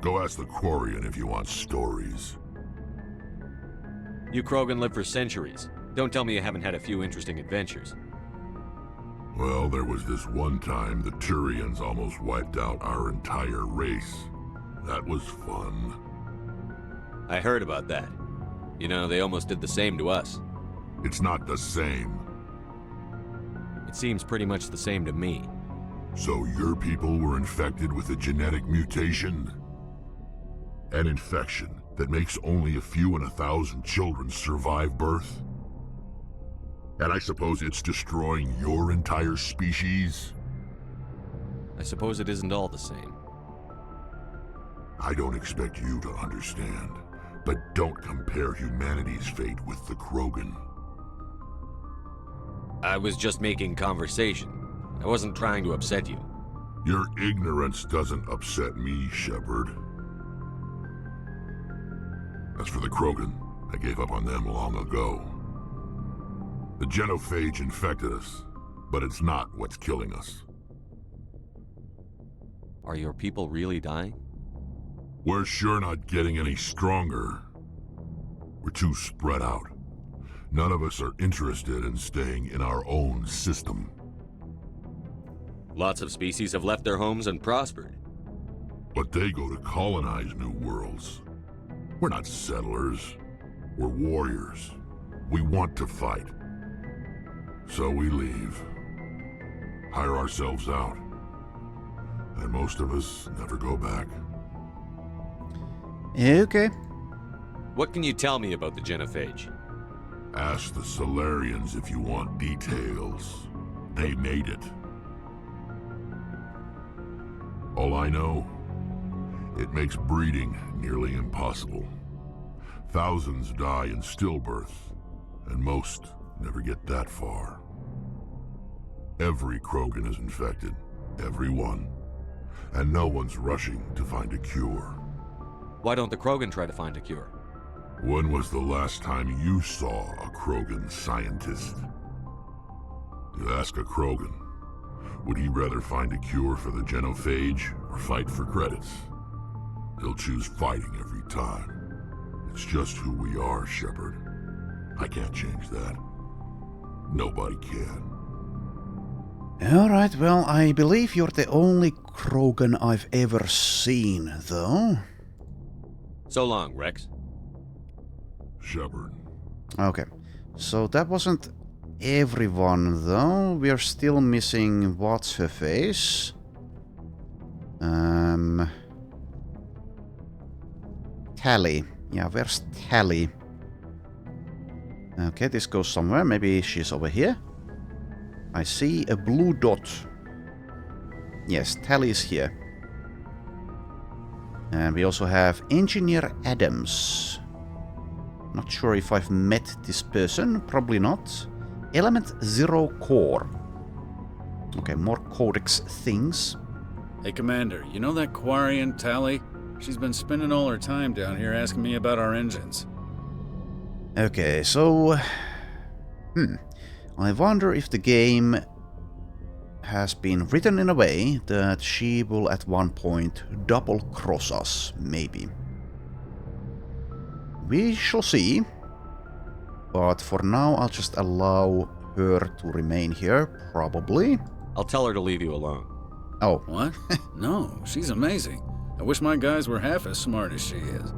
Go ask the Quarian if you want stories. You Krogan live for centuries. Don't tell me you haven't had a few interesting adventures. Well, there was this one time the Turians almost wiped out our entire race. That was fun. I heard about that. You know, they almost did the same to us. It's not the same. It seems pretty much the same to me. So your people were infected with a genetic mutation? An infection that makes only a few in 1,000 children survive birth? And I suppose it's destroying your entire species? I suppose it isn't all the same. I don't expect you to understand, but don't compare humanity's fate with the Krogan. I was just making conversation. I wasn't trying to upset you. Your ignorance doesn't upset me, Shepard. As for the Krogan, I gave up on them long ago. The genophage infected us, but it's not what's killing us. Are your people really dying? We're sure not getting any stronger. We're too spread out. None of us are interested in staying in our own system. Lots of species have left their homes and prospered. But they go to colonize new worlds. We're not settlers. We're warriors. We want to fight. So we leave. Hire ourselves out. And most of us never go back. Okay. What can you tell me about the genophage? Ask the Solarians if you want details. They made it. All I know, it makes breeding nearly impossible. Thousands die in stillbirth, and most never get that far. Every Krogan is infected, every one, and no one's rushing to find a cure. Why don't the Krogan try to find a cure? When was the last time you saw a Krogan scientist? You ask a Krogan, would he rather find a cure for the genophage or fight for credits? He'll choose fighting every time. It's just who we are, Shepard. I can't change that. Nobody can. Alright, well, I believe you're the only Krogan I've ever seen, though. So long, Rex. Shepard. Okay, so that wasn't everyone, though. We're still missing what's-her-face. Tally. Yeah, where's Tally? Okay, this goes somewhere. Maybe she's over here. I see a blue dot. Yes, Tally is here. And we also have Engineer Adams. Not sure if I've met this person. Probably not. Element 0 Core. Okay, more Codex things. Hey, Commander, you know that Quarian Tally? She's been spending all her time down here asking me about our engines. Okay, so... I wonder if the game has been written in a way that she will at one point double-cross us, maybe. We shall see. But for now, I'll just allow her to remain here, probably. I'll tell her to leave you alone. Oh. What? No, she's amazing. I wish my guys were half as smart as she is.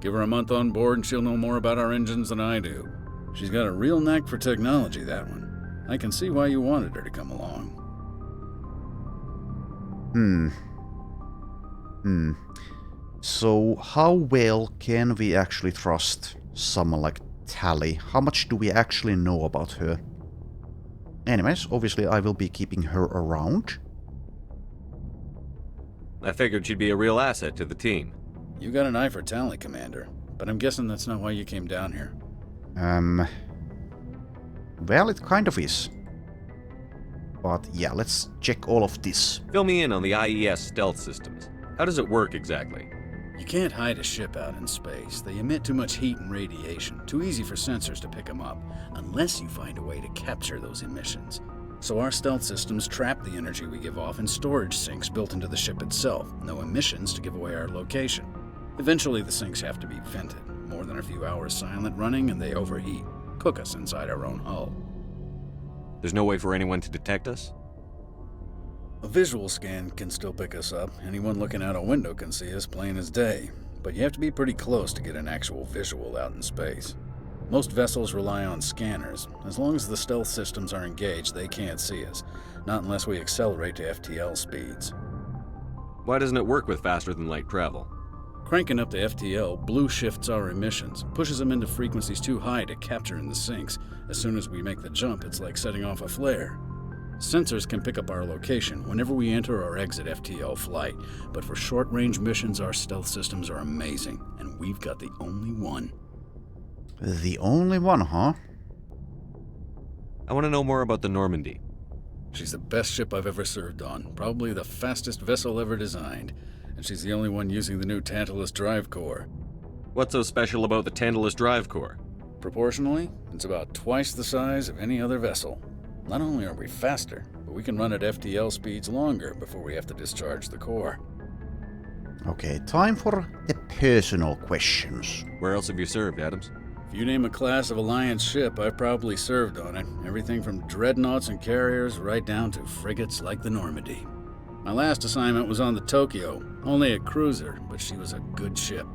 Give her a month on board and she'll know more about our engines than I do. She's got a real knack for technology, that one. I can see why you wanted her to come along. So how well can we actually trust someone like Tally? How much do we actually know about her? Anyways, obviously I will be keeping her around. I figured she'd be a real asset to the team. You got an eye for talent, Commander. but I'm guessing that's not why you came down here. Well, it kind of is. But yeah, let's check all of this. Fill me in on the IES stealth systems. How does it work exactly? You can't hide a ship out in space. They emit too much heat and radiation. Too easy for sensors to pick them up, unless you find a way to capture those emissions. So our stealth systems trap the energy we give off in storage sinks built into the ship itself. No emissions to give away our location. Eventually the sinks have to be vented. More than a few hours silent running and they overheat. Cook us inside our own hull. There's no way for anyone to detect us? A visual scan can still pick us up. Anyone looking out a window can see us plain as day. But you have to be pretty close to get an actual visual out in space. Most vessels rely on scanners. As long as the stealth systems are engaged, they can't see us. Not unless we accelerate to FTL speeds. Why doesn't it work with faster-than-light travel? Cranking up to FTL blue shifts our emissions, pushes them into frequencies too high to capture in the sinks. As soon as we make the jump, it's like setting off a flare. Sensors can pick up our location whenever we enter or exit FTL flight, but for short-range missions, our stealth systems are amazing, and we've got the only one. The only one, huh? I want to know more about the Normandy. She's the best ship I've ever served on, probably the fastest vessel ever designed, and she's the only one using the new Tantalus drive core. What's so special about the Tantalus drive core? Proportionally, it's about twice the size of any other vessel. Not only are we faster, but we can run at FTL speeds longer before we have to discharge the core. Okay, time for the personal questions. Where else have you served, Adams? If you name a class of Alliance ship, I've probably served on it. Everything from dreadnoughts and carriers right down to frigates like the Normandy. My last assignment was on the Tokyo, only a cruiser, but she was a good ship.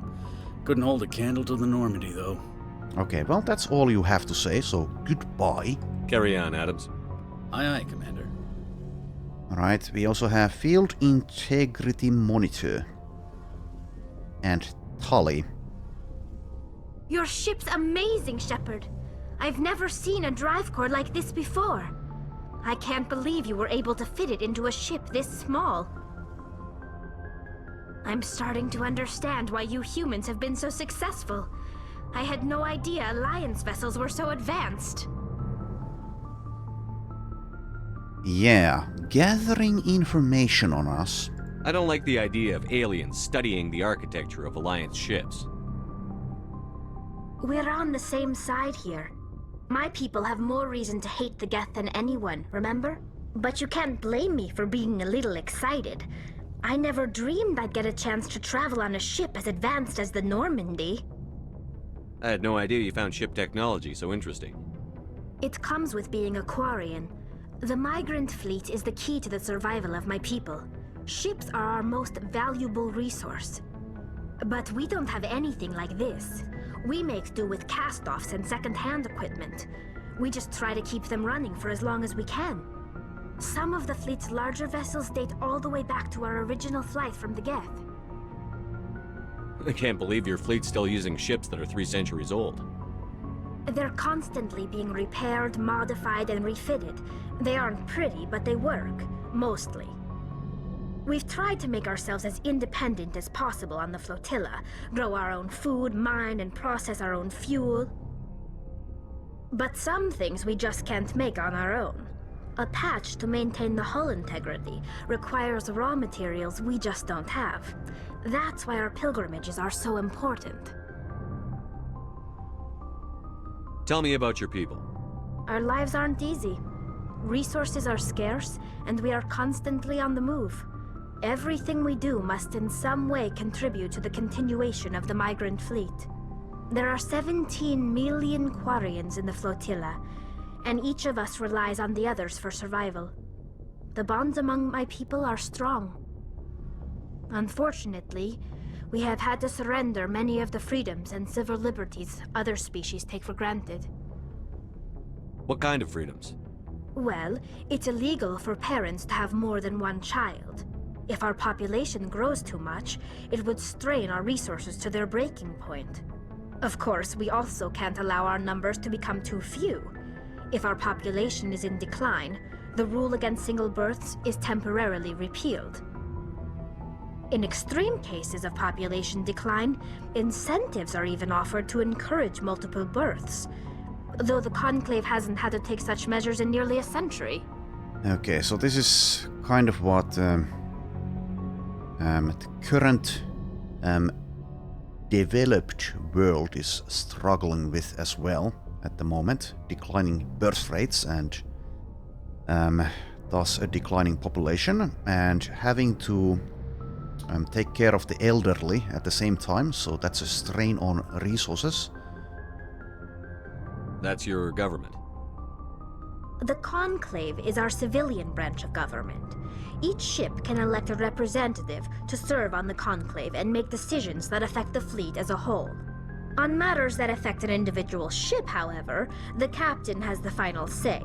Couldn't hold a candle to the Normandy, though. Okay, well, that's all you have to say, so goodbye. Carry on, Adams. Aye, aye, Commander. Alright, we also have Field Integrity Monitor. And Tully. Your ship's amazing, Shepard. I've never seen a drive core like this before. I can't believe you were able to fit it into a ship this small. I'm starting to understand why you humans have been so successful. I had no idea Alliance vessels were so advanced. Yeah, gathering information on us. I don't like the idea of aliens studying the architecture of Alliance ships. We're on the same side here. My people have more reason to hate the Geth than anyone, remember? But you can't blame me for being a little excited. I never dreamed I'd get a chance to travel on a ship as advanced as the Normandy. I had no idea you found ship technology so interesting. It comes with being a Quarian. The migrant fleet is the key to the survival of my people. Ships are our most valuable resource. But we don't have anything like this. We make do with cast-offs and second-hand equipment. We just try to keep them running for as long as we can. Some of the fleet's larger vessels date all the way back to our original flight from the Geth. I can't believe your fleet's still using ships that are 3 centuries old. They're constantly being repaired, modified, and refitted. They aren't pretty, but they work, mostly. We've tried to make ourselves as independent as possible on the flotilla, grow our own food, mine, and process our own fuel. But some things we just can't make on our own. A patch to maintain the hull integrity requires raw materials we just don't have. That's why our pilgrimages are so important. Tell me about your people. Our lives aren't easy. Resources are scarce, and we are constantly on the move. Everything we do must in some way contribute to the continuation of the migrant fleet. There are 17 million Quarians in the flotilla, and each of us relies on the others for survival. The bonds among my people are strong. Unfortunately, we have had to surrender many of the freedoms and civil liberties other species take for granted. What kind of freedoms? Well, it's illegal for parents to have more than one child. If our population grows too much, it would strain our resources to their breaking point. Of course, we also can't allow our numbers to become too few. If our population is in decline, the rule against single births is temporarily repealed. In extreme cases of population decline, incentives are even offered to encourage multiple births, though the Conclave hasn't had to take such measures in nearly a century. Okay, so this is kind of what the current developed world is struggling with as well at the moment. Declining birth rates and thus a declining population, and having to take care of the elderly at the same time, so that's a strain on resources. That's your government. The Conclave is our civilian branch of government. Each ship can elect a representative to serve on the Conclave and make decisions that affect the fleet as a whole. On matters that affect an individual ship, however, the captain has the final say.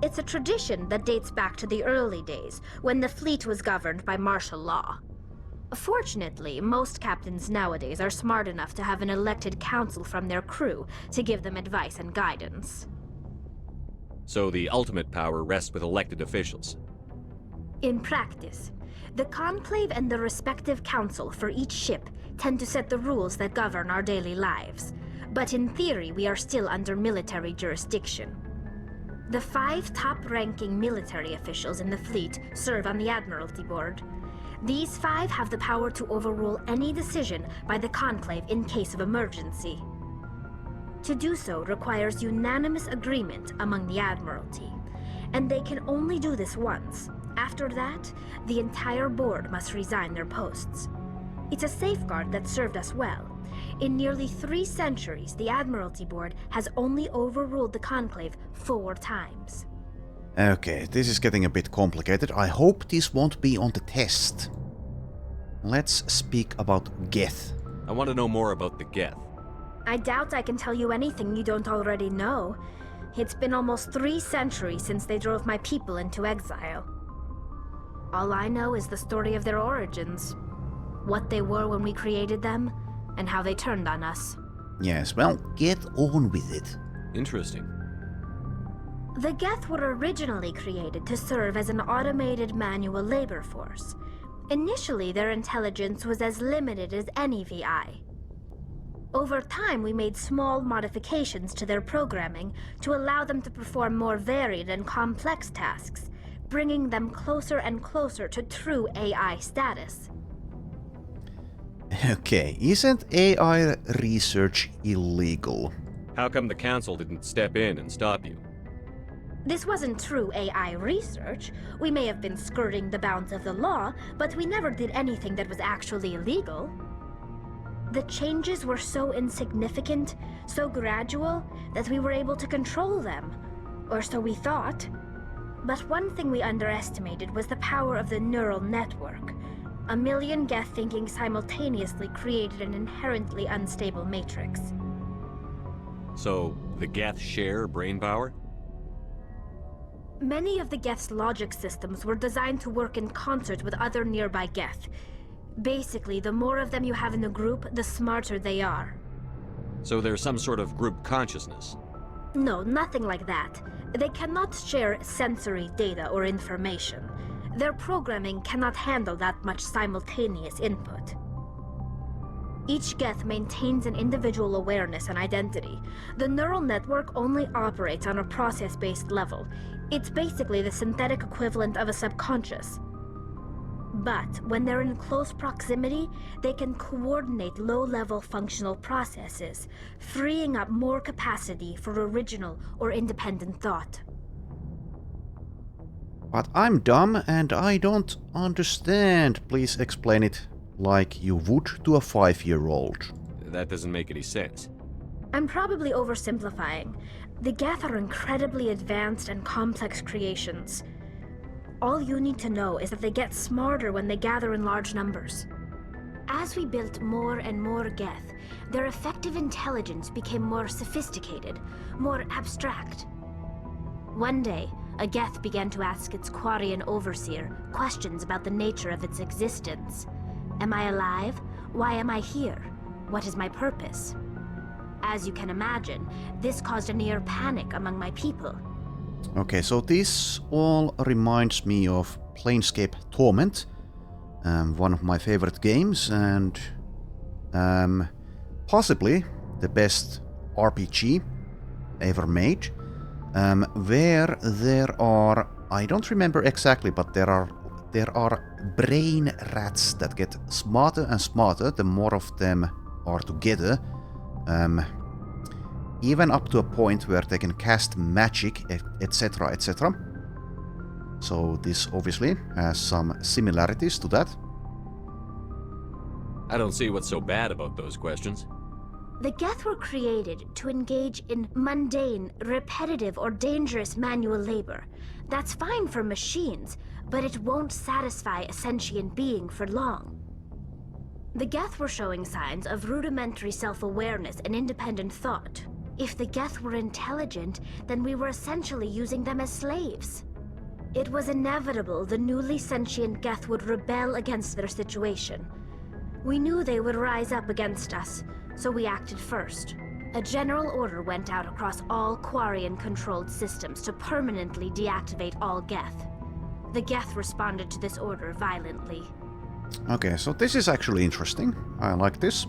It's a tradition that dates back to the early days, when the fleet was governed by martial law. Fortunately, most captains nowadays are smart enough to have an elected council from their crew to give them advice and guidance. So the ultimate power rests with elected officials. In practice, the Conclave and the respective council for each ship tend to set the rules that govern our daily lives. But in theory, we are still under military jurisdiction. The 5 top-ranking military officials in the fleet serve on the Admiralty Board. These 5 have the power to overrule any decision by the Conclave in case of emergency. To do so requires unanimous agreement among the Admiralty, and they can only do this once. After that, the entire board must resign their posts. It's a safeguard that served us well. In nearly 3 centuries, the Admiralty Board has only overruled the Conclave 4 times. Okay, this is getting a bit complicated. I hope this won't be on the test. Let's speak about Geth. I want to know more about the Geth. I doubt I can tell you anything you don't already know. It's been almost 3 centuries since they drove my people into exile. All I know is the story of their origins, what they were when we created them, and how they turned on us. Yes, well, get on with it. Interesting. The Geth were originally created to serve as an automated manual labor force. Initially, their intelligence was as limited as any VI. Over time, we made small modifications to their programming to allow them to perform more varied and complex tasks, bringing them closer and closer to true AI status. Okay, isn't AI research illegal? How come the council didn't step in and stop you? This wasn't true AI research. We may have been skirting the bounds of the law, but we never did anything that was actually illegal. The changes were so insignificant, so gradual, that we were able to control them. Or so we thought. But one thing we underestimated was the power of the neural network. A million Geth thinking simultaneously created an inherently unstable matrix. So, the Geth share brain power? Many of the Geth's logic systems were designed to work in concert with other nearby Geth. Basically, the more of them you have in the group, the smarter they are. So there's some sort of group consciousness? No, nothing like that. They cannot share sensory data or information. Their programming cannot handle that much simultaneous input. Each Geth maintains an individual awareness and identity. The neural network only operates on a process-based level. It's basically the synthetic equivalent of a subconscious. But when they're in close proximity, they can coordinate low-level functional processes, freeing up more capacity for original or independent thought. But I'm dumb and I don't understand. Please explain it like you would to a 5-year-old. That doesn't make any sense. I'm probably oversimplifying. The Geth are incredibly advanced and complex creations. All you need to know is that they get smarter when they gather in large numbers. As we built more and more Geth, their effective intelligence became more sophisticated, more abstract. One day, a Geth began to ask its Quarian overseer questions about the nature of its existence. Am I alive? Why am I here? What is my purpose? As you can imagine, this caused a near panic among my people. Okay, so this all reminds me of Planescape Torment, one of my favorite games, and possibly the best RPG ever made, where there are, I don't remember exactly, but there are brain rats that get smarter and smarter the more of them are together, even up to a point where they can cast magic, etc., etc. So this obviously has some similarities to that. I don't see what's so bad about those questions. The Geth were created to engage in mundane, repetitive, or dangerous manual labor. That's fine for machines, but it won't satisfy a sentient being for long. The Geth were showing signs of rudimentary self-awareness and independent thought. If the Geth were intelligent, then we were essentially using them as slaves. It was inevitable the newly sentient Geth would rebel against their situation. We knew they would rise up against us, so we acted first. A general order went out across all Quarian-controlled systems to permanently deactivate all Geth. The Geth responded to this order violently. Okay, so this is actually interesting. I like this.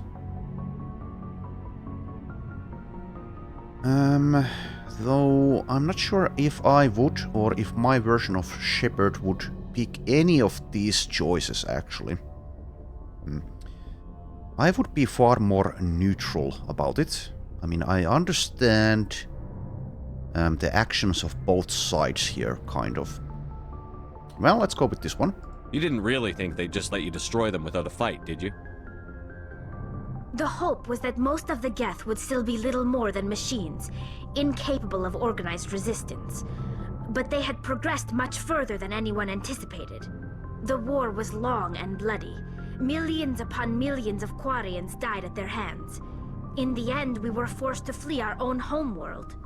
Though I'm not sure if I would, or if my version of Shepard would pick any of these choices, actually. I would be far more neutral about it. I mean, I understand the actions of both sides here, kind of. Well, let's go with this one. You didn't really think they'd just let you destroy them without a fight, did you? The hope was that most of the Geth would still be little more than machines, incapable of organized resistance. But they had progressed much further than anyone anticipated. The war was long and bloody. Millions upon millions of Quarians died at their hands. In the end, we were forced to flee our own homeworld.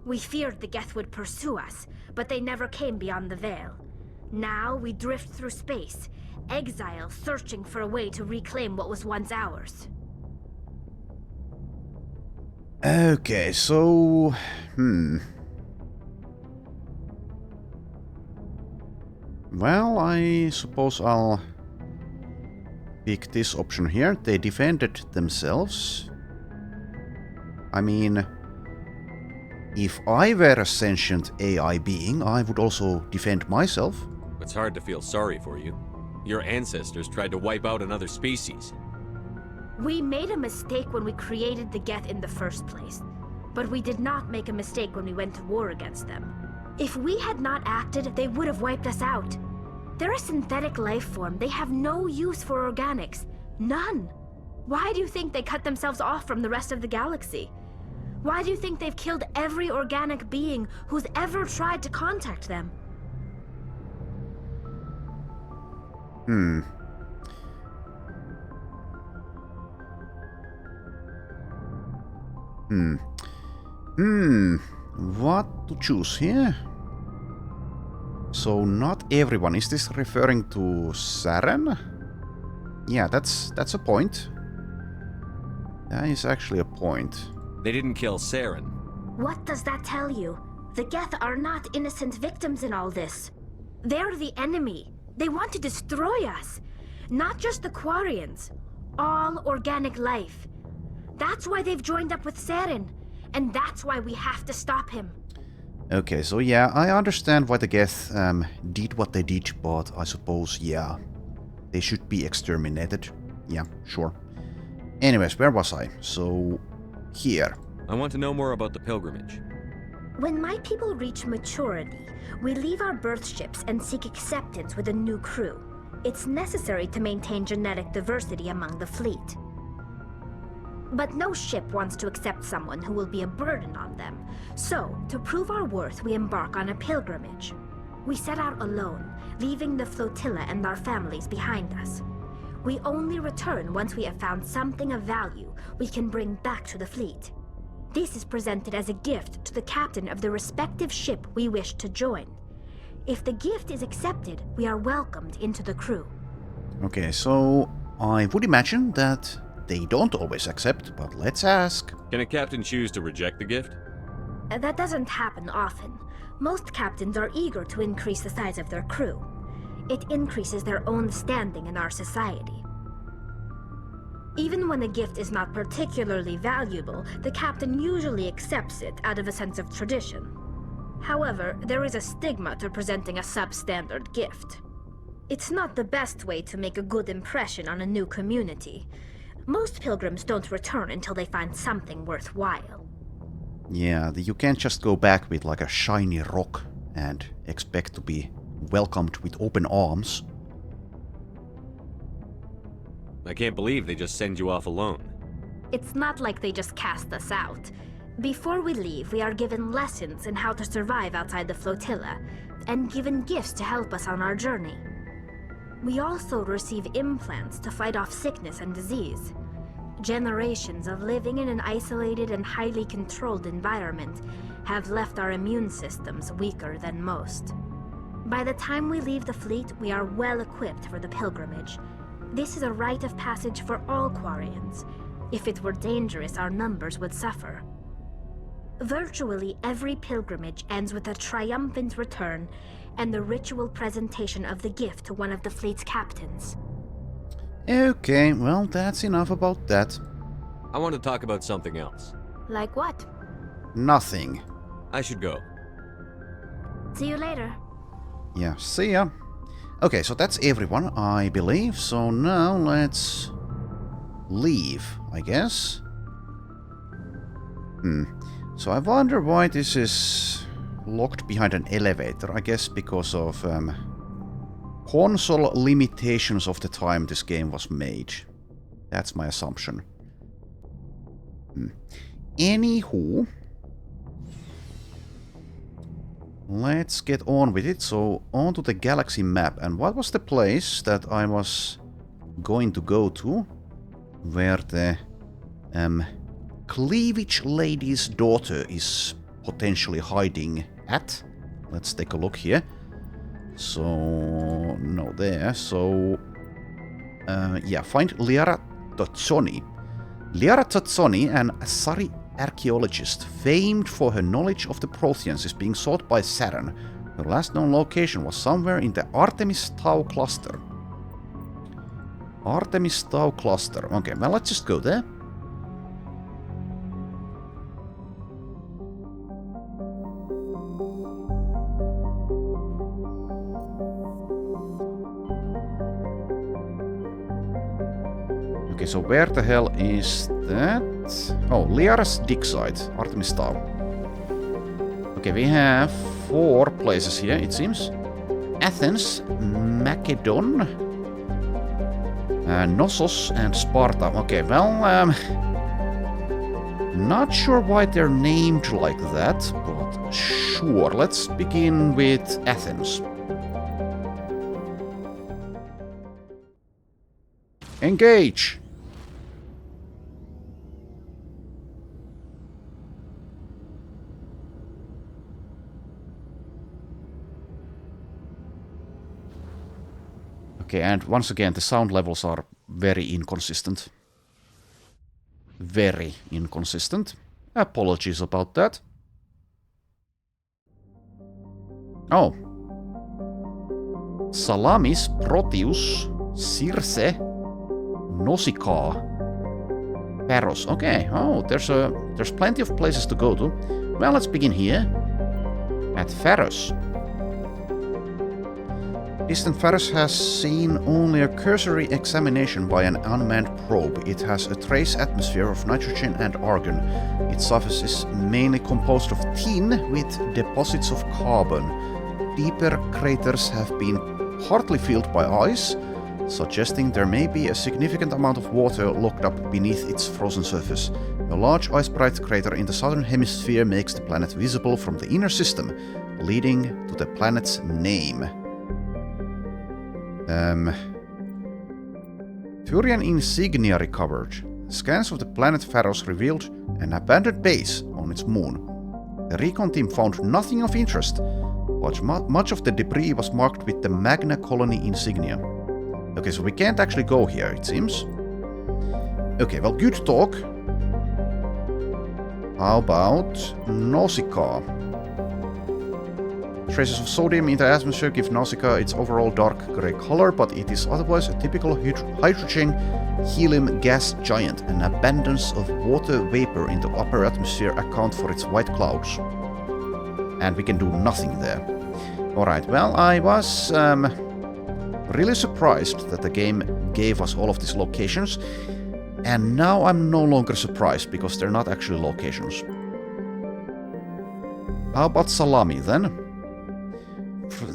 We feared the Geth would pursue us, but they never came beyond the Veil. Now we drift through space, exile searching for a way to reclaim what was once ours. Okay, so... Well, I suppose I'll pick this option here. They defended themselves. I mean, if I were a sentient AI being, I would also defend myself. It's hard to feel sorry for you. Your ancestors tried to wipe out another species. We made a mistake when we created the Geth in the first place. But we did not make a mistake when we went to war against them. If we had not acted, they would have wiped us out. They're a synthetic life form. They have no use for organics. None. Why do you think they cut themselves off from the rest of the galaxy? Why do you think they've killed every organic being who's ever tried to contact them? What to choose here? So not everyone. Is this referring to Saren? Yeah, that's a point. That is actually a point. They didn't kill Saren. What does that tell you? The Geth are not innocent victims in all this. They're the enemy. They want to destroy us. Not just the Quarians. All organic life. That's why they've joined up with Saren. And that's why we have to stop him. Okay, so yeah, I understand why the Geth did what they did, but I suppose, yeah, they should be exterminated. Yeah, sure. Anyways, where was I? So, here. I want to know more about the pilgrimage. When my people reach maturity, we leave our birth ships and seek acceptance with a new crew. It's necessary to maintain genetic diversity among the fleet. But no ship wants to accept someone who will be a burden on them. So, to prove our worth, we embark on a pilgrimage. We set out alone, leaving the flotilla and our families behind us. We only return once we have found something of value we can bring back to the fleet. This is presented as a gift to the captain of the respective ship we wish to join. If the gift is accepted, we are welcomed into the crew. Okay, so I would imagine that they don't always accept, but let's ask. Can a captain choose to reject the gift? That doesn't happen often. Most captains are eager to increase the size of their crew. it increases their own standing in our society. Even when a gift is not particularly valuable, the captain usually accepts it out of a sense of tradition. However, there is a stigma to presenting a substandard gift. It's not the best way to make a good impression on a new community. Most pilgrims don't return until they find something worthwhile. Yeah, you can't just go back with like a shiny rock and expect to be welcomed with open arms. I can't believe they just send you off alone. It's not like they just cast us out. Before we leave, we are given lessons in how to survive outside the flotilla, and given gifts to help us on our journey. We also receive implants to fight off sickness and disease. Generations of living in an isolated and highly controlled environment have left our immune systems weaker than most. By the time we leave the fleet, we are well equipped for the pilgrimage. This is a rite of passage for all Quarians. If it were dangerous, our numbers would suffer. Virtually every pilgrimage ends with a triumphant return and the ritual presentation of the gift to one of the fleet's captains. Okay, well, that's enough about that. I want to talk about something else. Like what? Nothing. I should go. See you later. Yeah, see ya. Okay, so that's everyone, I believe. So now let's leave, I guess. So I wonder why this is locked behind an elevator. I guess because of console limitations of the time this game was made. That's my assumption. Anywho, let's get on with it. So, onto the galaxy map. And what was the place that I was going to go to? Where the Cleavage Lady's daughter is potentially hiding at? Let's take a look here. So, no there. So, yeah, find Liara Tatsoni. Liara Tatsoni, an Asari archaeologist famed for her knowledge of the Protheans, is being sought by Saren. Her last known location was somewhere in the Artemis Tau cluster. Artemis Tau cluster. Okay, well, let's just go there. Okay, so where the hell is that? Oh, Liara's dig site, Artemis Tau. Okay, we have 4 places here, it seems. Athens, Macedon, Knossos, and Sparta. Okay, well, not sure why they're named like that, but sure. Let's begin with Athens. Engage! Okay, and once again, the sound levels are very inconsistent. Very inconsistent. Apologies about that. Oh. Salamis, Proteus, Circe, Nausicaa, Paros. Okay, oh, there's plenty of places to go to. Well, let's begin here. At Pharos. Distant Pharos has seen only a cursory examination by an unmanned probe. It has a trace atmosphere of nitrogen and argon. Its surface is mainly composed of tin with deposits of carbon. Deeper craters have been partly filled by ice, suggesting there may be a significant amount of water locked up beneath its frozen surface. A large ice-bright crater in the southern hemisphere makes the planet visible from the inner system, leading to the planet's name. Turian insignia recovered. Scans of the planet Pharos revealed an abandoned base on its moon. The recon team found nothing of interest, but much of the debris was marked with the Magna Colony insignia. Okay, so we can't actually go here, it seems. Okay, well, good talk. How about Nausicaa? Traces of sodium in the atmosphere give Nausicaa its overall dark grey color, but it is otherwise a typical hydrogen helium gas giant. An abundance of water vapor in the upper atmosphere account for its white clouds. And we can do nothing there. Alright, well, I was really surprised that the game gave us all of these locations, and now I'm no longer surprised because they're not actually locations. How about salami then?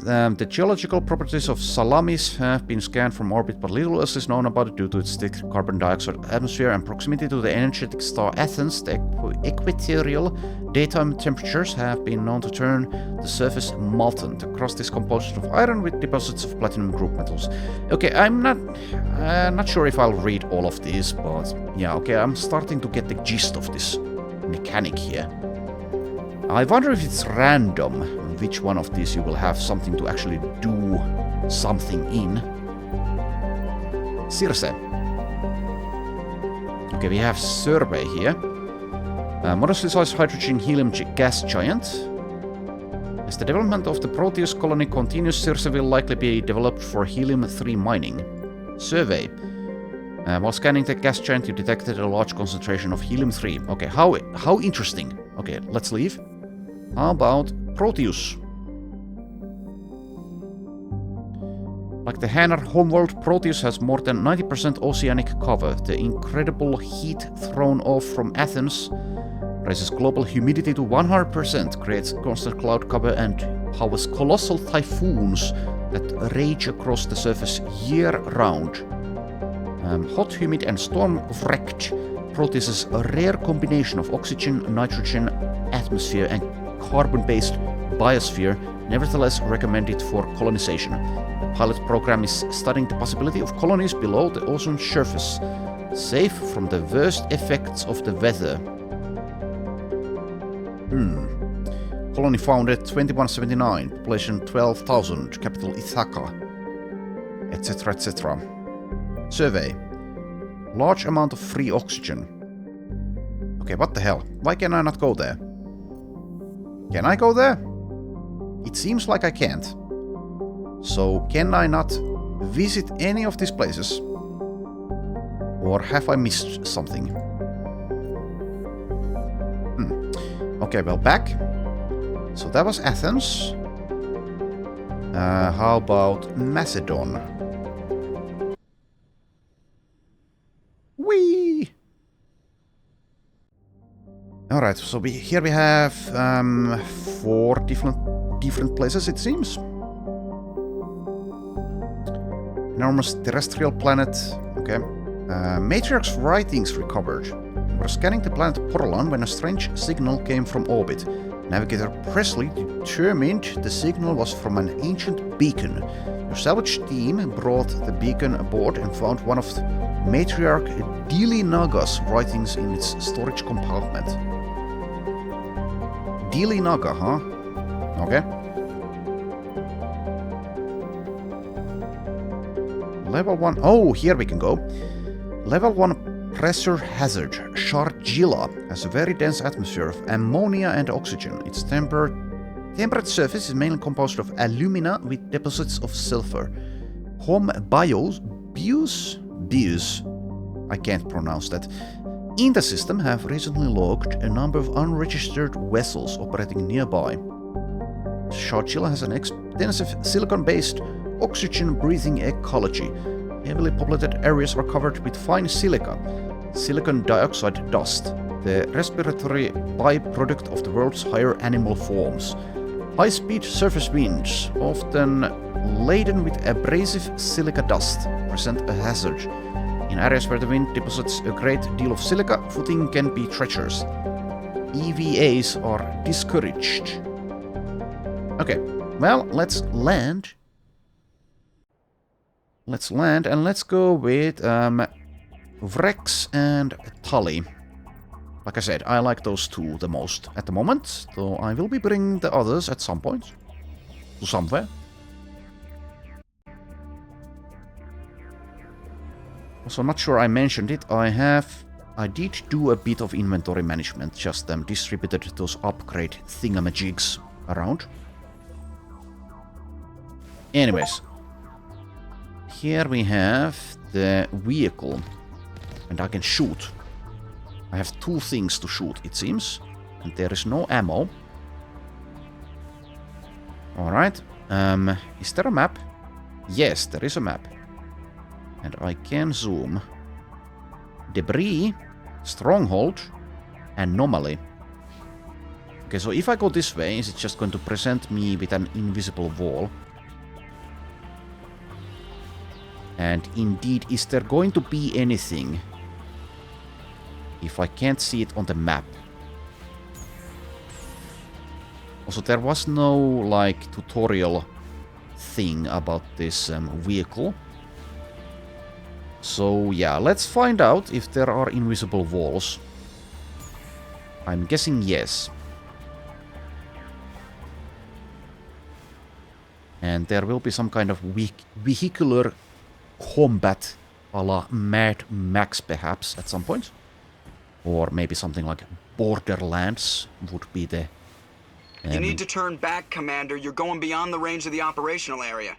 The geological properties of salamis have been scanned from orbit, but little else is known about it due to its thick carbon dioxide atmosphere and proximity to the energetic star Athens. The equatorial daytime temperatures have been known to turn the surface molten. The crust is composed of iron with deposits of platinum group metals. Okay, I'm not sure if I'll read all of these, but yeah, okay, I'm starting to get the gist of this mechanic here. I wonder if it's random which one of these you will have something to actually do something in. Circe. Okay, we have survey here. Modestly sized hydrogen helium gas giant. As the development of the Proteus colony continues, Circe will likely be developed for helium-3 mining. Survey. While scanning the gas giant, you detected a large concentration of helium-3. Okay, how interesting. Okay, let's leave. How about Proteus? Like the Hanar homeworld, Proteus has more than 90% oceanic cover. The incredible heat thrown off from Athens raises global humidity to 100%, creates constant cloud cover, and powers colossal typhoons that rage across the surface year-round. Hot, humid, and storm-wrecked, Proteus is a rare combination of oxygen, nitrogen, atmosphere, and carbon-based biosphere, nevertheless recommended for colonization. The pilot program is studying the possibility of colonies below the ozone surface, safe from the worst effects of the weather. Colony founded 2179, population 12,000, capital Ithaca, etc., etc. Survey. Large amount of free oxygen. Okay, what the hell? Why can I not go there? Can I go there? It seems like I can't. So, can I not visit any of these places? Or have I missed something? Okay, well, back. So that was Athens. How about Macedon? Whee! Alright, so here we have 4 different places, it seems. Enormous terrestrial planet. Okay. Matriarch's writings recovered. We were scanning the planet Porolon when a strange signal came from orbit. Navigator Presley determined the signal was from an ancient beacon. Your salvage team brought the beacon aboard and found one of Matriarch Dili Naga's writings in its storage compartment. Dili Naga, huh? Okay. Level 1. Oh, here we can go. Level 1 pressure hazard. Shargilla has a very dense atmosphere of ammonia and oxygen. Its temperate surface is mainly composed of alumina with deposits of sulfur. Home bios, I can't pronounce that, in the system have recently logged a number of unregistered vessels operating nearby. Shargilla has an extensive silicon-based oxygen-breathing ecology. Heavily populated areas are covered with fine silica, silicon dioxide dust, the respiratory byproduct of the world's higher animal forms. High-speed surface winds, often laden with abrasive silica dust, present a hazard. In areas where the wind deposits a great deal of silica, footing can be treacherous. EVAs are discouraged. Okay, well, let's land. Let's land and let's go with Vrex and Tully. Like I said, I like those two the most at the moment, though I will be bringing the others at some point. To somewhere. Also, not sure I mentioned it, I did do a bit of inventory management, just distributed those upgrade thingamajigs around. Anyways. Here we have the vehicle. And I can shoot. I have 2 things to shoot, it seems. And there is no ammo. Alright. Is there a map? Yes, there is a map. And I can zoom. Debris, stronghold, anomaly. Okay, so if I go this way, is it just going to present me with an invisible wall? And indeed, is there going to be anything if I can't see it on the map? Also, there was no, like, tutorial thing about this vehicle. So, yeah, let's find out if there are invisible walls. I'm guessing yes. And there will be some kind of vehicular combat a la Mad Max, perhaps, at some point. Or maybe something like Borderlands would be the... You need to turn back, Commander. You're going beyond the range of the operational area.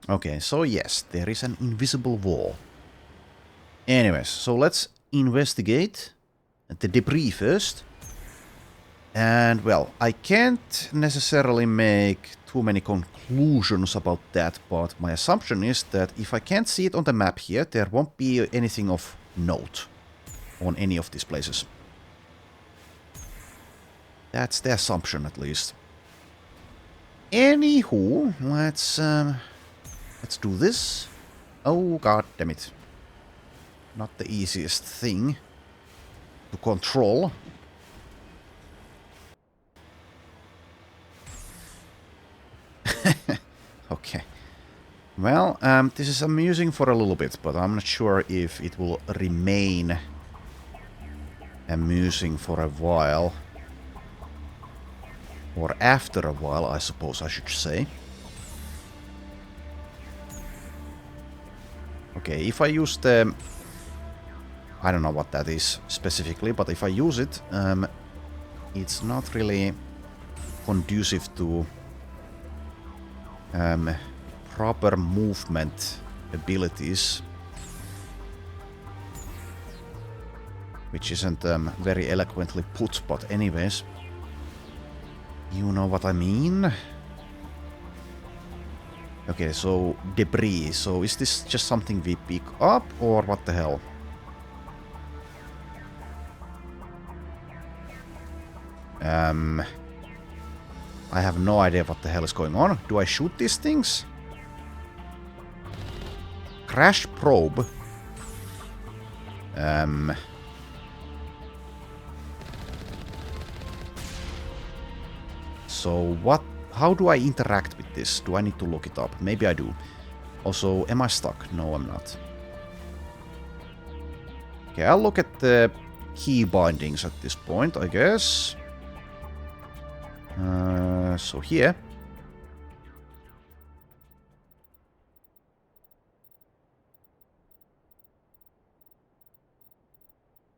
Okay, so yes, there is an invisible wall. Anyways, so let's investigate the debris first. And, well, I can't necessarily make too many conclusions about that, but my assumption is that if I can't see it on the map here, there won't be anything of note on any of these places. That's the assumption, at least. Anywho, let's do this. Oh, god damn it. Not the easiest thing to control. Okay. Well, this is amusing for a little bit, but I'm not sure if it will remain amusing for a while. Or after a while, I suppose I should say. Okay, if I use the... I don't know what that is specifically, but if I use it, it's not really conducive to proper movement abilities. Which isn't very eloquently put, but anyways. You know what I mean? Okay, so debris. So is this just something we pick up, or what the hell? I have no idea what the hell is going on. Do I shoot these things? Crash probe. So what? How do I interact with this? Do I need to look it up? Maybe I do. Also, am I stuck? No, I'm not. Okay, I'll look at the key bindings at this point, I guess. So here.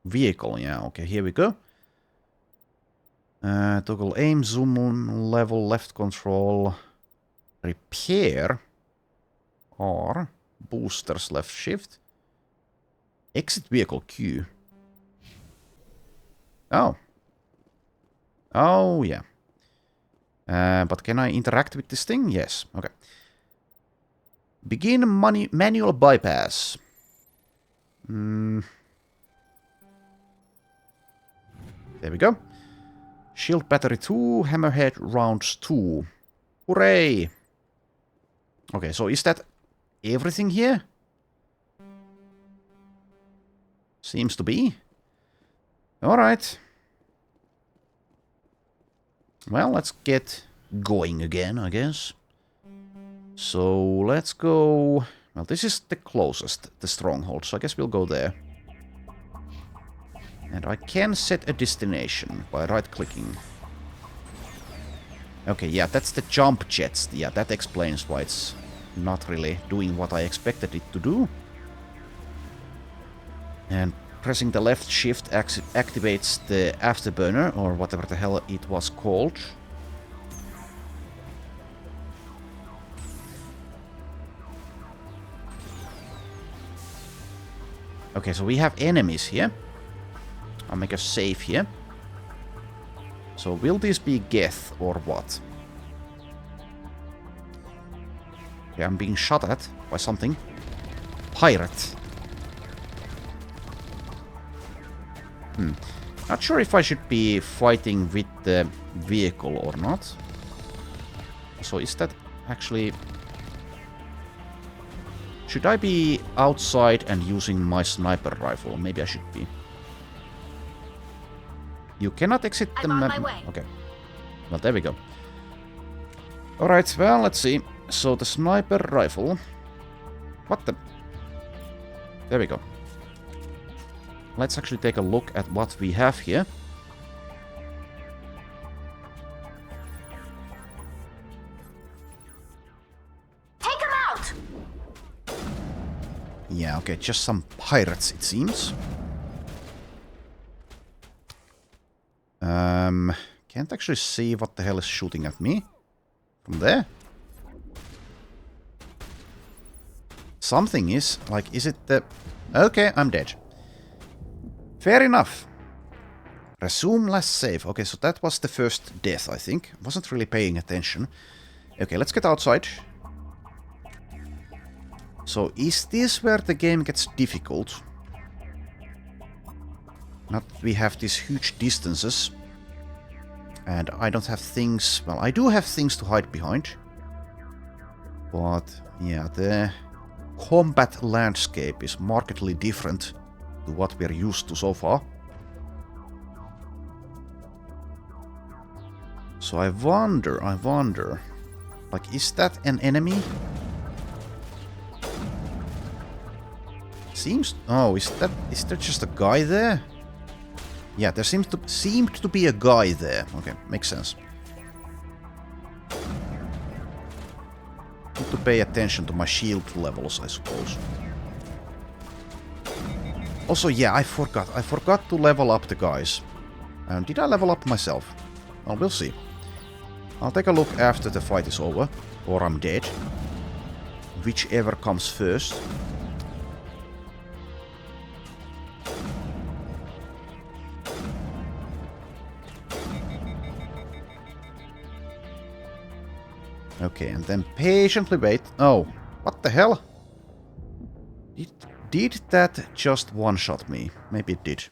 Vehicle, yeah, okay, here we go. Toggle aim, zoom on, level, left control, repair, R, boosters, left shift, exit vehicle Q. Oh. Oh, yeah. But can I interact with this thing? Yes. Okay. Begin manual bypass. There we go. Shield battery 2, hammerhead rounds 2. Hooray! Okay, so is that everything here? Seems to be. Alright. Well, let's get going again, I guess. So, let's go... Well, this is the closest, the stronghold, so I guess we'll go there. And I can set a destination by right-clicking. Okay, yeah, that's the jump jets. Yeah, that explains why it's not really doing what I expected it to do. And pressing the left shift activates the afterburner, or whatever the hell it was called. Okay, so we have enemies here. I'll make a save here. So will this be Geth or what? Okay, I'm being shot at by something. Pirate. Not sure if I should be fighting with the vehicle or not. So is that actually... Should I be outside and using my sniper rifle? Maybe I should be. You cannot exit the map. I'm on my way. Okay. Well, there we go. Alright, well, let's see. So the sniper rifle... What the... There we go. Let's actually take a look at what we have here. Take him out! Yeah, okay, just some pirates, it seems. Can't actually see what the hell is shooting at me. From there. Something is, like, is it the... Okay, I'm dead. Fair enough. Resume last save. Okay, so that was the first death, I think. Wasn't really paying attention. Okay, let's get outside. So, is this where the game gets difficult? Not we have these huge distances. And I don't have things... Well, I do have things to hide behind. But, yeah, the combat landscape is markedly different to what we're used to so far. So I wonder... Like, is that an enemy? Seems... Oh, is there just a guy there? Yeah, there seemed to be a guy there. Okay, makes sense. Need to pay attention to my shield levels, I suppose. Also, yeah, I forgot to level up the guys. Did I level up myself? Well, we'll see. I'll take a look after the fight is over. Or I'm dead. Whichever comes first. Okay, and then patiently wait. Oh, what the hell? Did that just one-shot me? Maybe it did.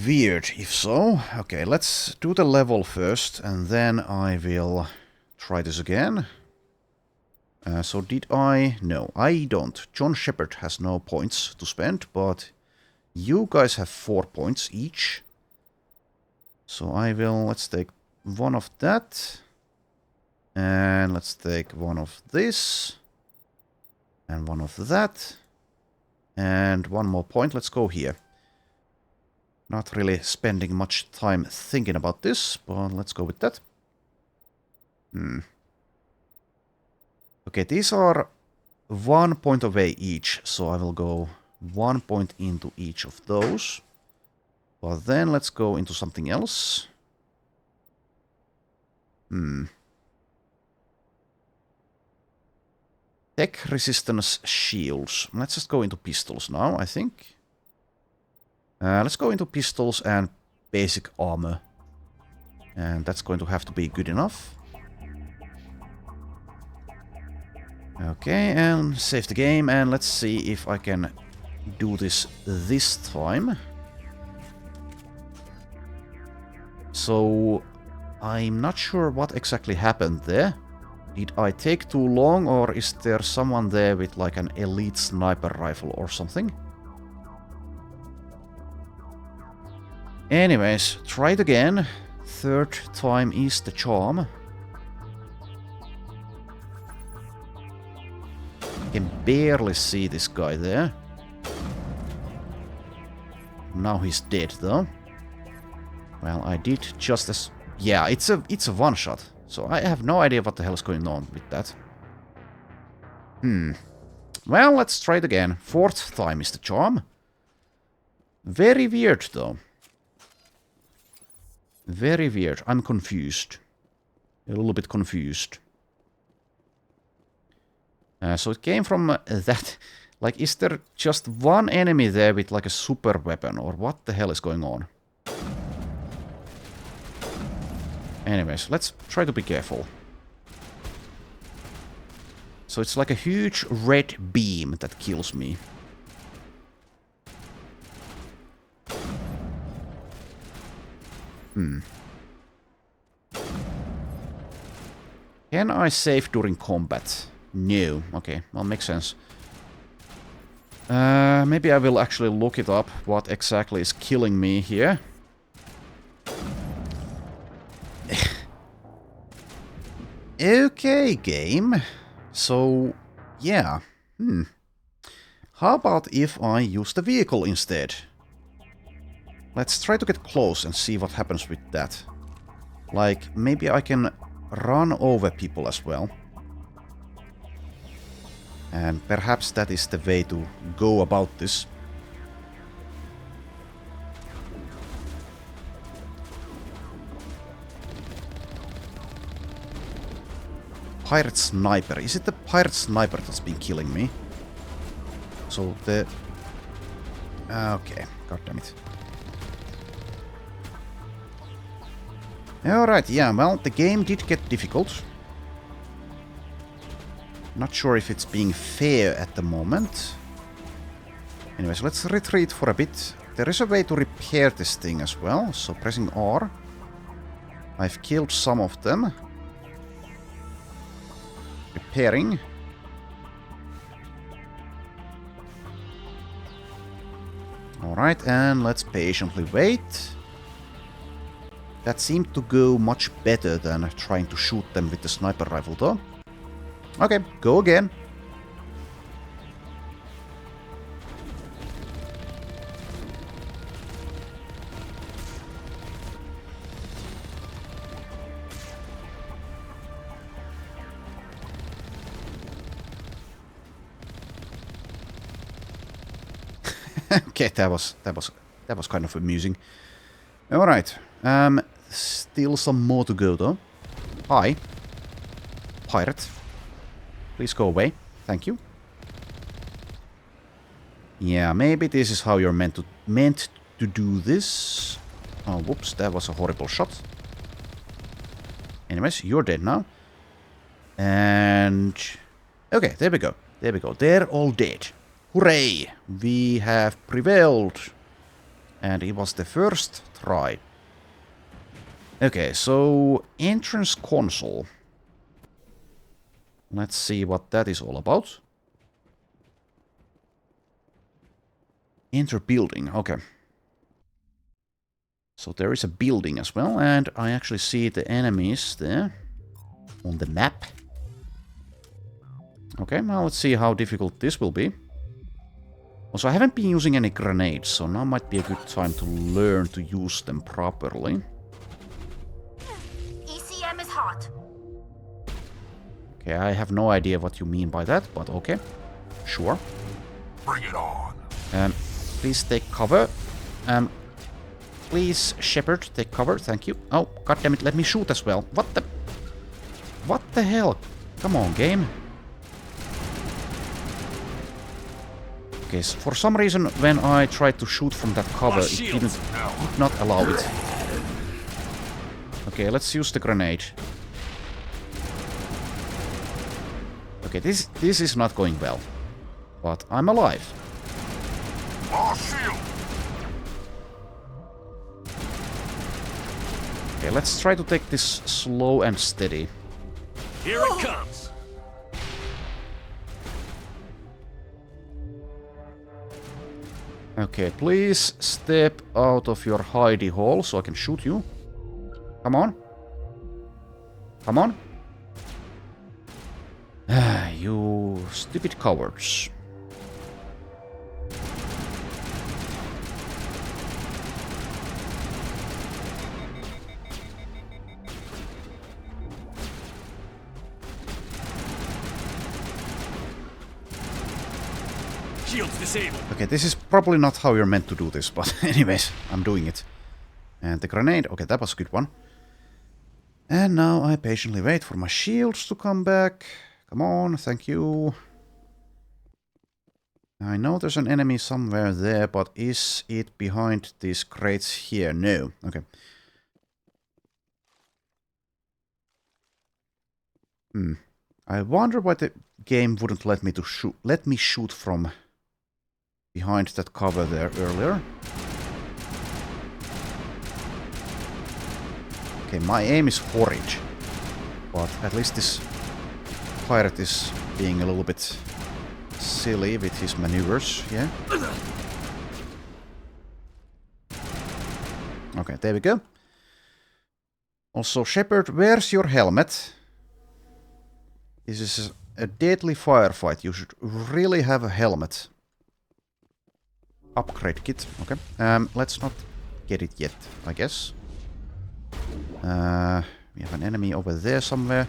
Weird, if so. Okay, let's do the level first, and then I will try this again. So did I... No, I don't. John Shepard has no points to spend, but you guys have 4 points each. So I will... Let's take one of that. And let's take one of this. And one of that. And one more point. Let's go here. Not really spending much time thinking about this, but let's go with that. Okay, these are 1 point away each, so I will go 1 point into each of those. But then let's go into something else. Tech resistance shields. Let's just go into pistols now, I think. Let's go into pistols and basic armor. And that's going to have to be good enough. Okay, and save the game, and let's see if I can do this time. So, I'm not sure what exactly happened there. Did I take too long, or is there someone there with like an elite sniper rifle or something? Anyways, try it again. Third time is the charm. I can barely see this guy there. Now he's dead though. Well, I did just as... Yeah, it's a one-shot. So I have no idea what the hell is going on with that. Well, let's try it again. Fourth time is the charm. Very weird though. Very weird. I'm confused. A little bit confused. So it came from that... Like, is there just one enemy there with like a super weapon, or what the hell is going on? Anyways, let's try to be careful. So it's like a huge red beam that kills me. Can I save during combat? No. Okay, well, makes sense. Maybe I will actually look it up, what exactly is killing me here. Okay, game. So, yeah. How about if I use the vehicle instead? Let's try to get close and see what happens with that. Like, maybe I can run over people as well. And perhaps that is the way to go about this. Pirate Sniper. Is it the Pirate Sniper that's been killing me? So the... Okay, goddammit. Alright, yeah, well, the game did get difficult. Not sure if it's being fair at the moment. Anyways, let's retreat for a bit. There is a way to repair this thing as well, so pressing R. I've killed some of them. Repairing. Alright, and let's patiently wait. That seemed to go much better than trying to shoot them with the sniper rifle though. Okay, go again. Okay, that was kind of amusing. All right. Still some more to go though. Hi, pirate. Please go away. Thank you. Yeah, maybe this is how you're meant to do this. Oh, whoops, that was a horrible shot. Anyways, you're dead now. And okay, there we go. There we go. They're all dead. Hooray! We have prevailed. And it was the first try. Okay, so entrance console. Let's see what that is all about. Enter building, okay. So there is a building as well, and I actually see the enemies there on the map. Okay, now let's see how difficult this will be. Also, I haven't been using any grenades, so now might be a good time to learn to use them properly. ECM is hot. Okay, I have no idea what you mean by that, but okay. Sure. Bring it on. Please take cover. Please, Shepard, take cover. Thank you. Oh, goddammit, let me shoot as well. What the... What the hell? Come on, game. Okay, so for some reason, when I tried to shoot from that cover, it did not allow it. Okay, let's use the grenade. Okay, this is not going well. But I'm alive. Okay, let's try to take this slow and steady. Here it comes. Okay, please step out of your hidey hole so I can shoot you. Come on. Come on. You stupid cowards. Shields disabled. Okay, this is probably not how you're meant to do this, but anyways, I'm doing it. And the grenade, okay, that was a good one. And now I patiently wait for my shields to come back. Come on, thank you. I know there's an enemy somewhere there, but is it behind these crates here? No. Okay. I wonder why the game wouldn't let me shoot from behind that cover there earlier. Okay, my aim is horrid, but at least this pirate is being a little bit silly with his maneuvers, yeah? Okay, there we go. Also, Shepard, where's your helmet? This is a deadly firefight. You should really have a helmet. Upgrade kit. Okay. Let's not get it yet, I guess. We have an enemy over there somewhere.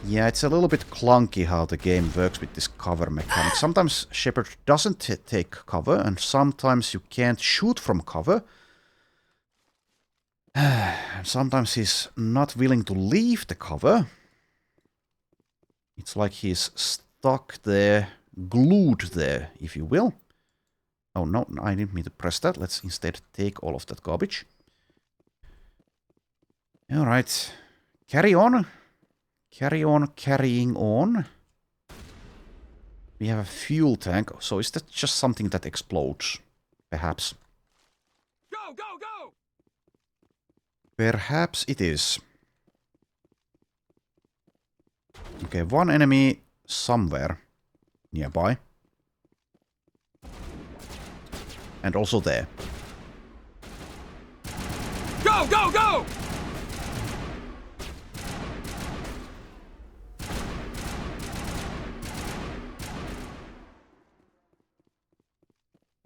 Yeah, it's a little bit clunky how the game works with this cover mechanic. Sometimes Shepard doesn't take cover, and sometimes you can't shoot from cover. Sometimes he's not willing to leave the cover. It's like he's stuck there, glued there, if you will. Oh no, I didn't mean to press that. Let's instead take all of that garbage. Alright, carry on. Carry on carrying on. We have a fuel tank, so is that just something that explodes? Perhaps. Go, go, go! Perhaps it is. Okay, one enemy somewhere nearby. And also there. Go, go, go!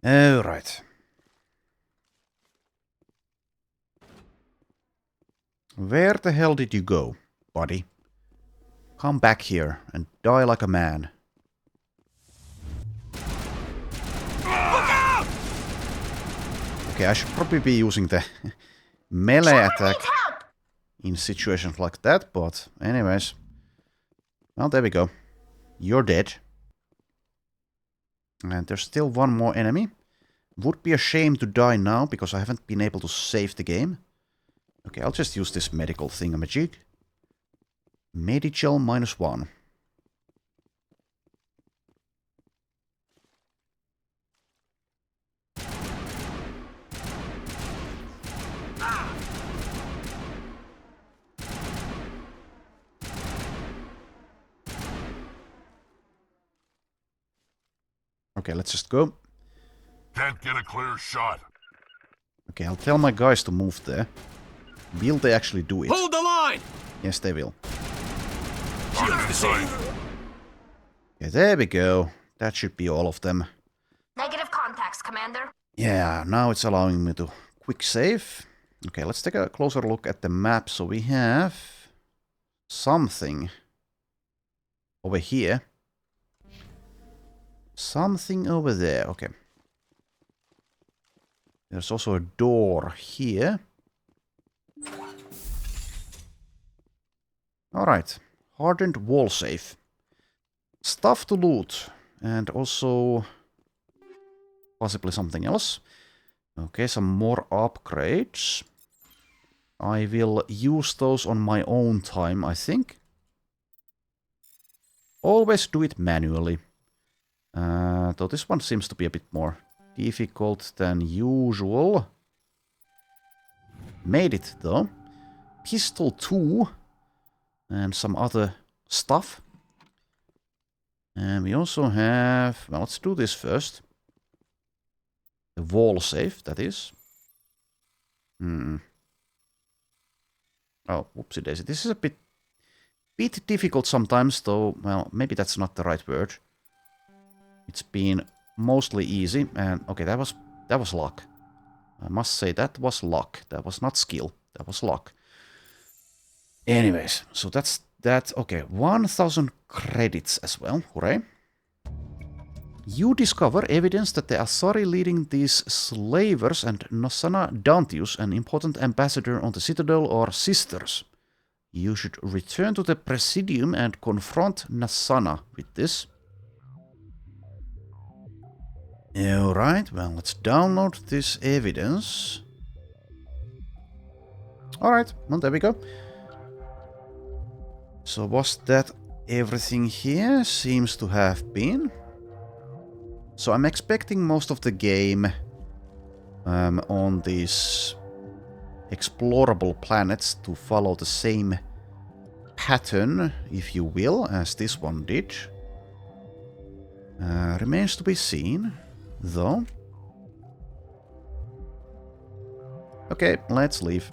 All right. Where the hell did you go, buddy? Come back here and die like a man. Okay, I should probably be using the melee attack in situations like that, but anyways. Well, there we go. You're dead. And there's still one more enemy. Would be a shame to die now, because I haven't been able to save the game. Okay, I'll just use this medical thingamajig. Medical -1. Okay, let's just go. Can't get a clear shot. Okay, I'll tell my guys to move there. Will they actually do it? Hold the line! Yes, they will. Okay, there we go. That should be all of them. Negative contacts, Commander. Yeah, now it's allowing me to quick save. Okay, let's take a closer look at the map. So we have something over here. Something over there, okay. There's also a door here. Alright, hardened wall safe. Stuff to loot, and also possibly something else. Okay, some more upgrades. I will use those on my own time, I think. Always do it manually. Though this one seems to be a bit more difficult than usual. Made it, though. Pistol 2. And some other stuff. And we also have... Well, let's do this first. The wall safe, that is. Oh, whoopsie daisy. This is a bit difficult sometimes, though. Well, maybe that's not the right word. It's been mostly easy, and okay, that was luck. I must say that was luck. That was not skill. That was luck. Anyways, so that's that. Okay, 1,000 credits as well. Hooray! You discover evidence that the Asari leading these slavers and Nosana Dantius, an important ambassador on the Citadel, are sisters. You should return to the Presidium and confront Nasana with this. Alright, well, let's download this evidence. Alright, well, there we go. So was that everything here? Seems to have been. So I'm expecting most of the game on these explorable planets to follow the same pattern, if you will, as this one did. Remains to be seen, though. Okay, let's leave.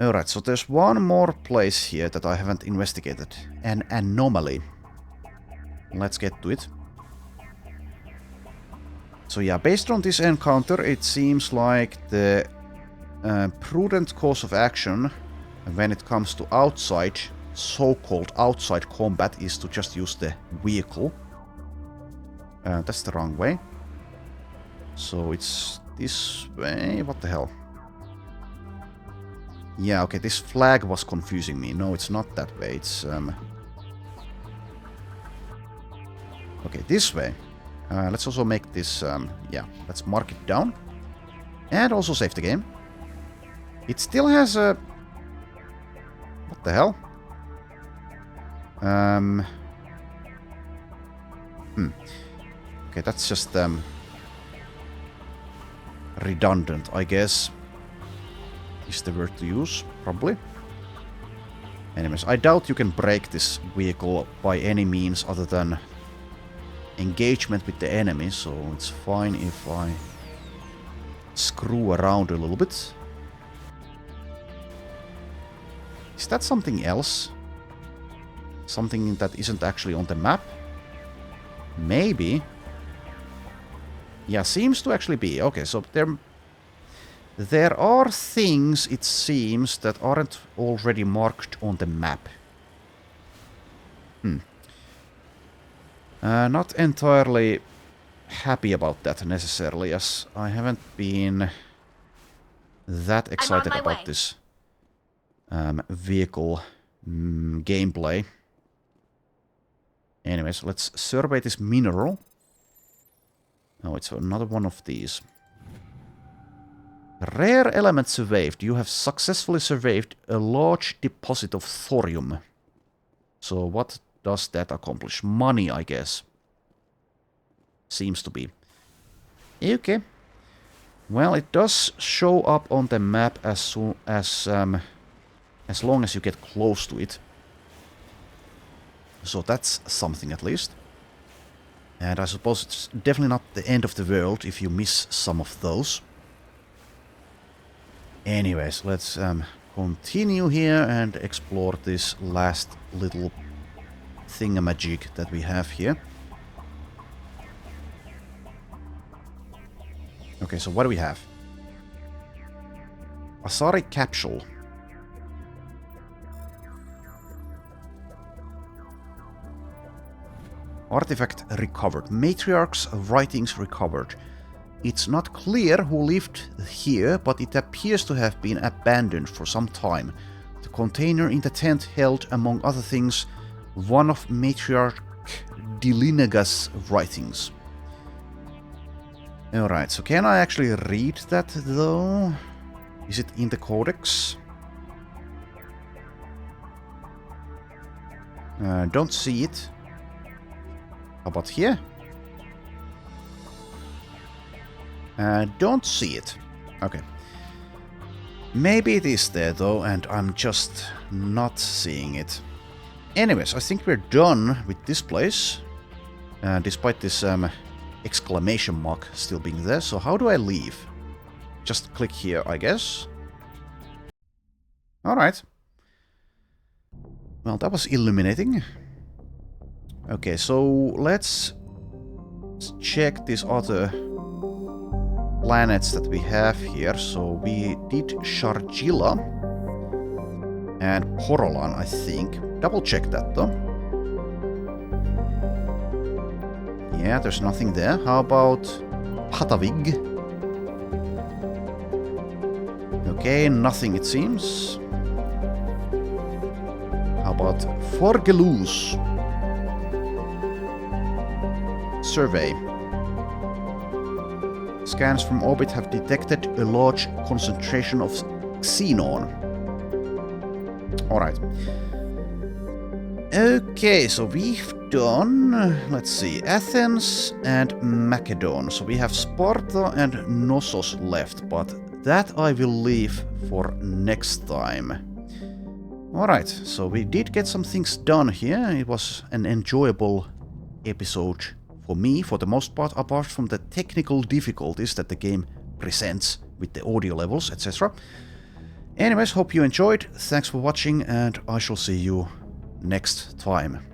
Alright, so there's one more place here that I haven't investigated. An anomaly. Let's get to it. So yeah, based on this encounter, it seems like the prudent course of action when it comes to outside, so-called outside combat, is to just use the vehicle. That's the wrong way. So it's this way. What the hell? Yeah, okay, this flag was confusing me. No, it's not that way. It's okay, this way. Let's also make this, yeah, let's mark it down. And also save the game. It still has a... What the hell? Okay, that's just, redundant, I guess. Is the word to use, probably. Anyways, I doubt you can break this vehicle by any means other than engagement with the enemy, so it's fine if I screw around a little bit. Is that something else? Something that isn't actually on the map? Maybe. Yeah, seems to actually be. Okay, so there are things, it seems, that aren't already marked on the map. Not entirely happy about that necessarily, as I haven't been that excited about this vehicle gameplay. Anyways, let's survey this mineral. Oh, it's another one of these. Rare element surveyed. You have successfully surveyed a large deposit of thorium. So what does that accomplish? Money, I guess. Seems to be. Okay. Well, it does show up on the map as long as you get close to it. So that's something at least. And I suppose it's definitely not the end of the world if you miss some of those. Anyways, let's continue here and explore this last little thingamajig that we have here. Okay, so what do we have? Asari capsule. Artifact recovered. Matriarch's writings recovered. It's not clear who lived here, but it appears to have been abandoned for some time. The container in the tent held, among other things, one of Matriarch Dilinaga's writings. Alright, so can I actually read that, though? Is it in the codex? Don't see it. How about here? Don't see it. Okay. Maybe it is there, though, and I'm just not seeing it. Anyways, I think we're done with this place. Despite this exclamation mark still being there. So how do I leave? Just click here, I guess. Alright. Well, that was illuminating. Okay, so let's check these other planets that we have here. So we did Sharjila and Porolan, I think. Double check that though. Yeah, there's nothing there. How about Patavig? Okay, nothing it seems. How about Forgelus? Survey. Scans from orbit have detected a large concentration of xenon. Alright. Okay, so we've done, let's see, Athens and Macedon. So we have Sparta and Knossos left, but that I will leave for next time. Alright, so we did get some things done here. It was an enjoyable episode for me, for the most part, apart from the technical difficulties that the game presents with the audio levels, etc. Anyways, hope you enjoyed. Thanks for watching, and I shall see you next time.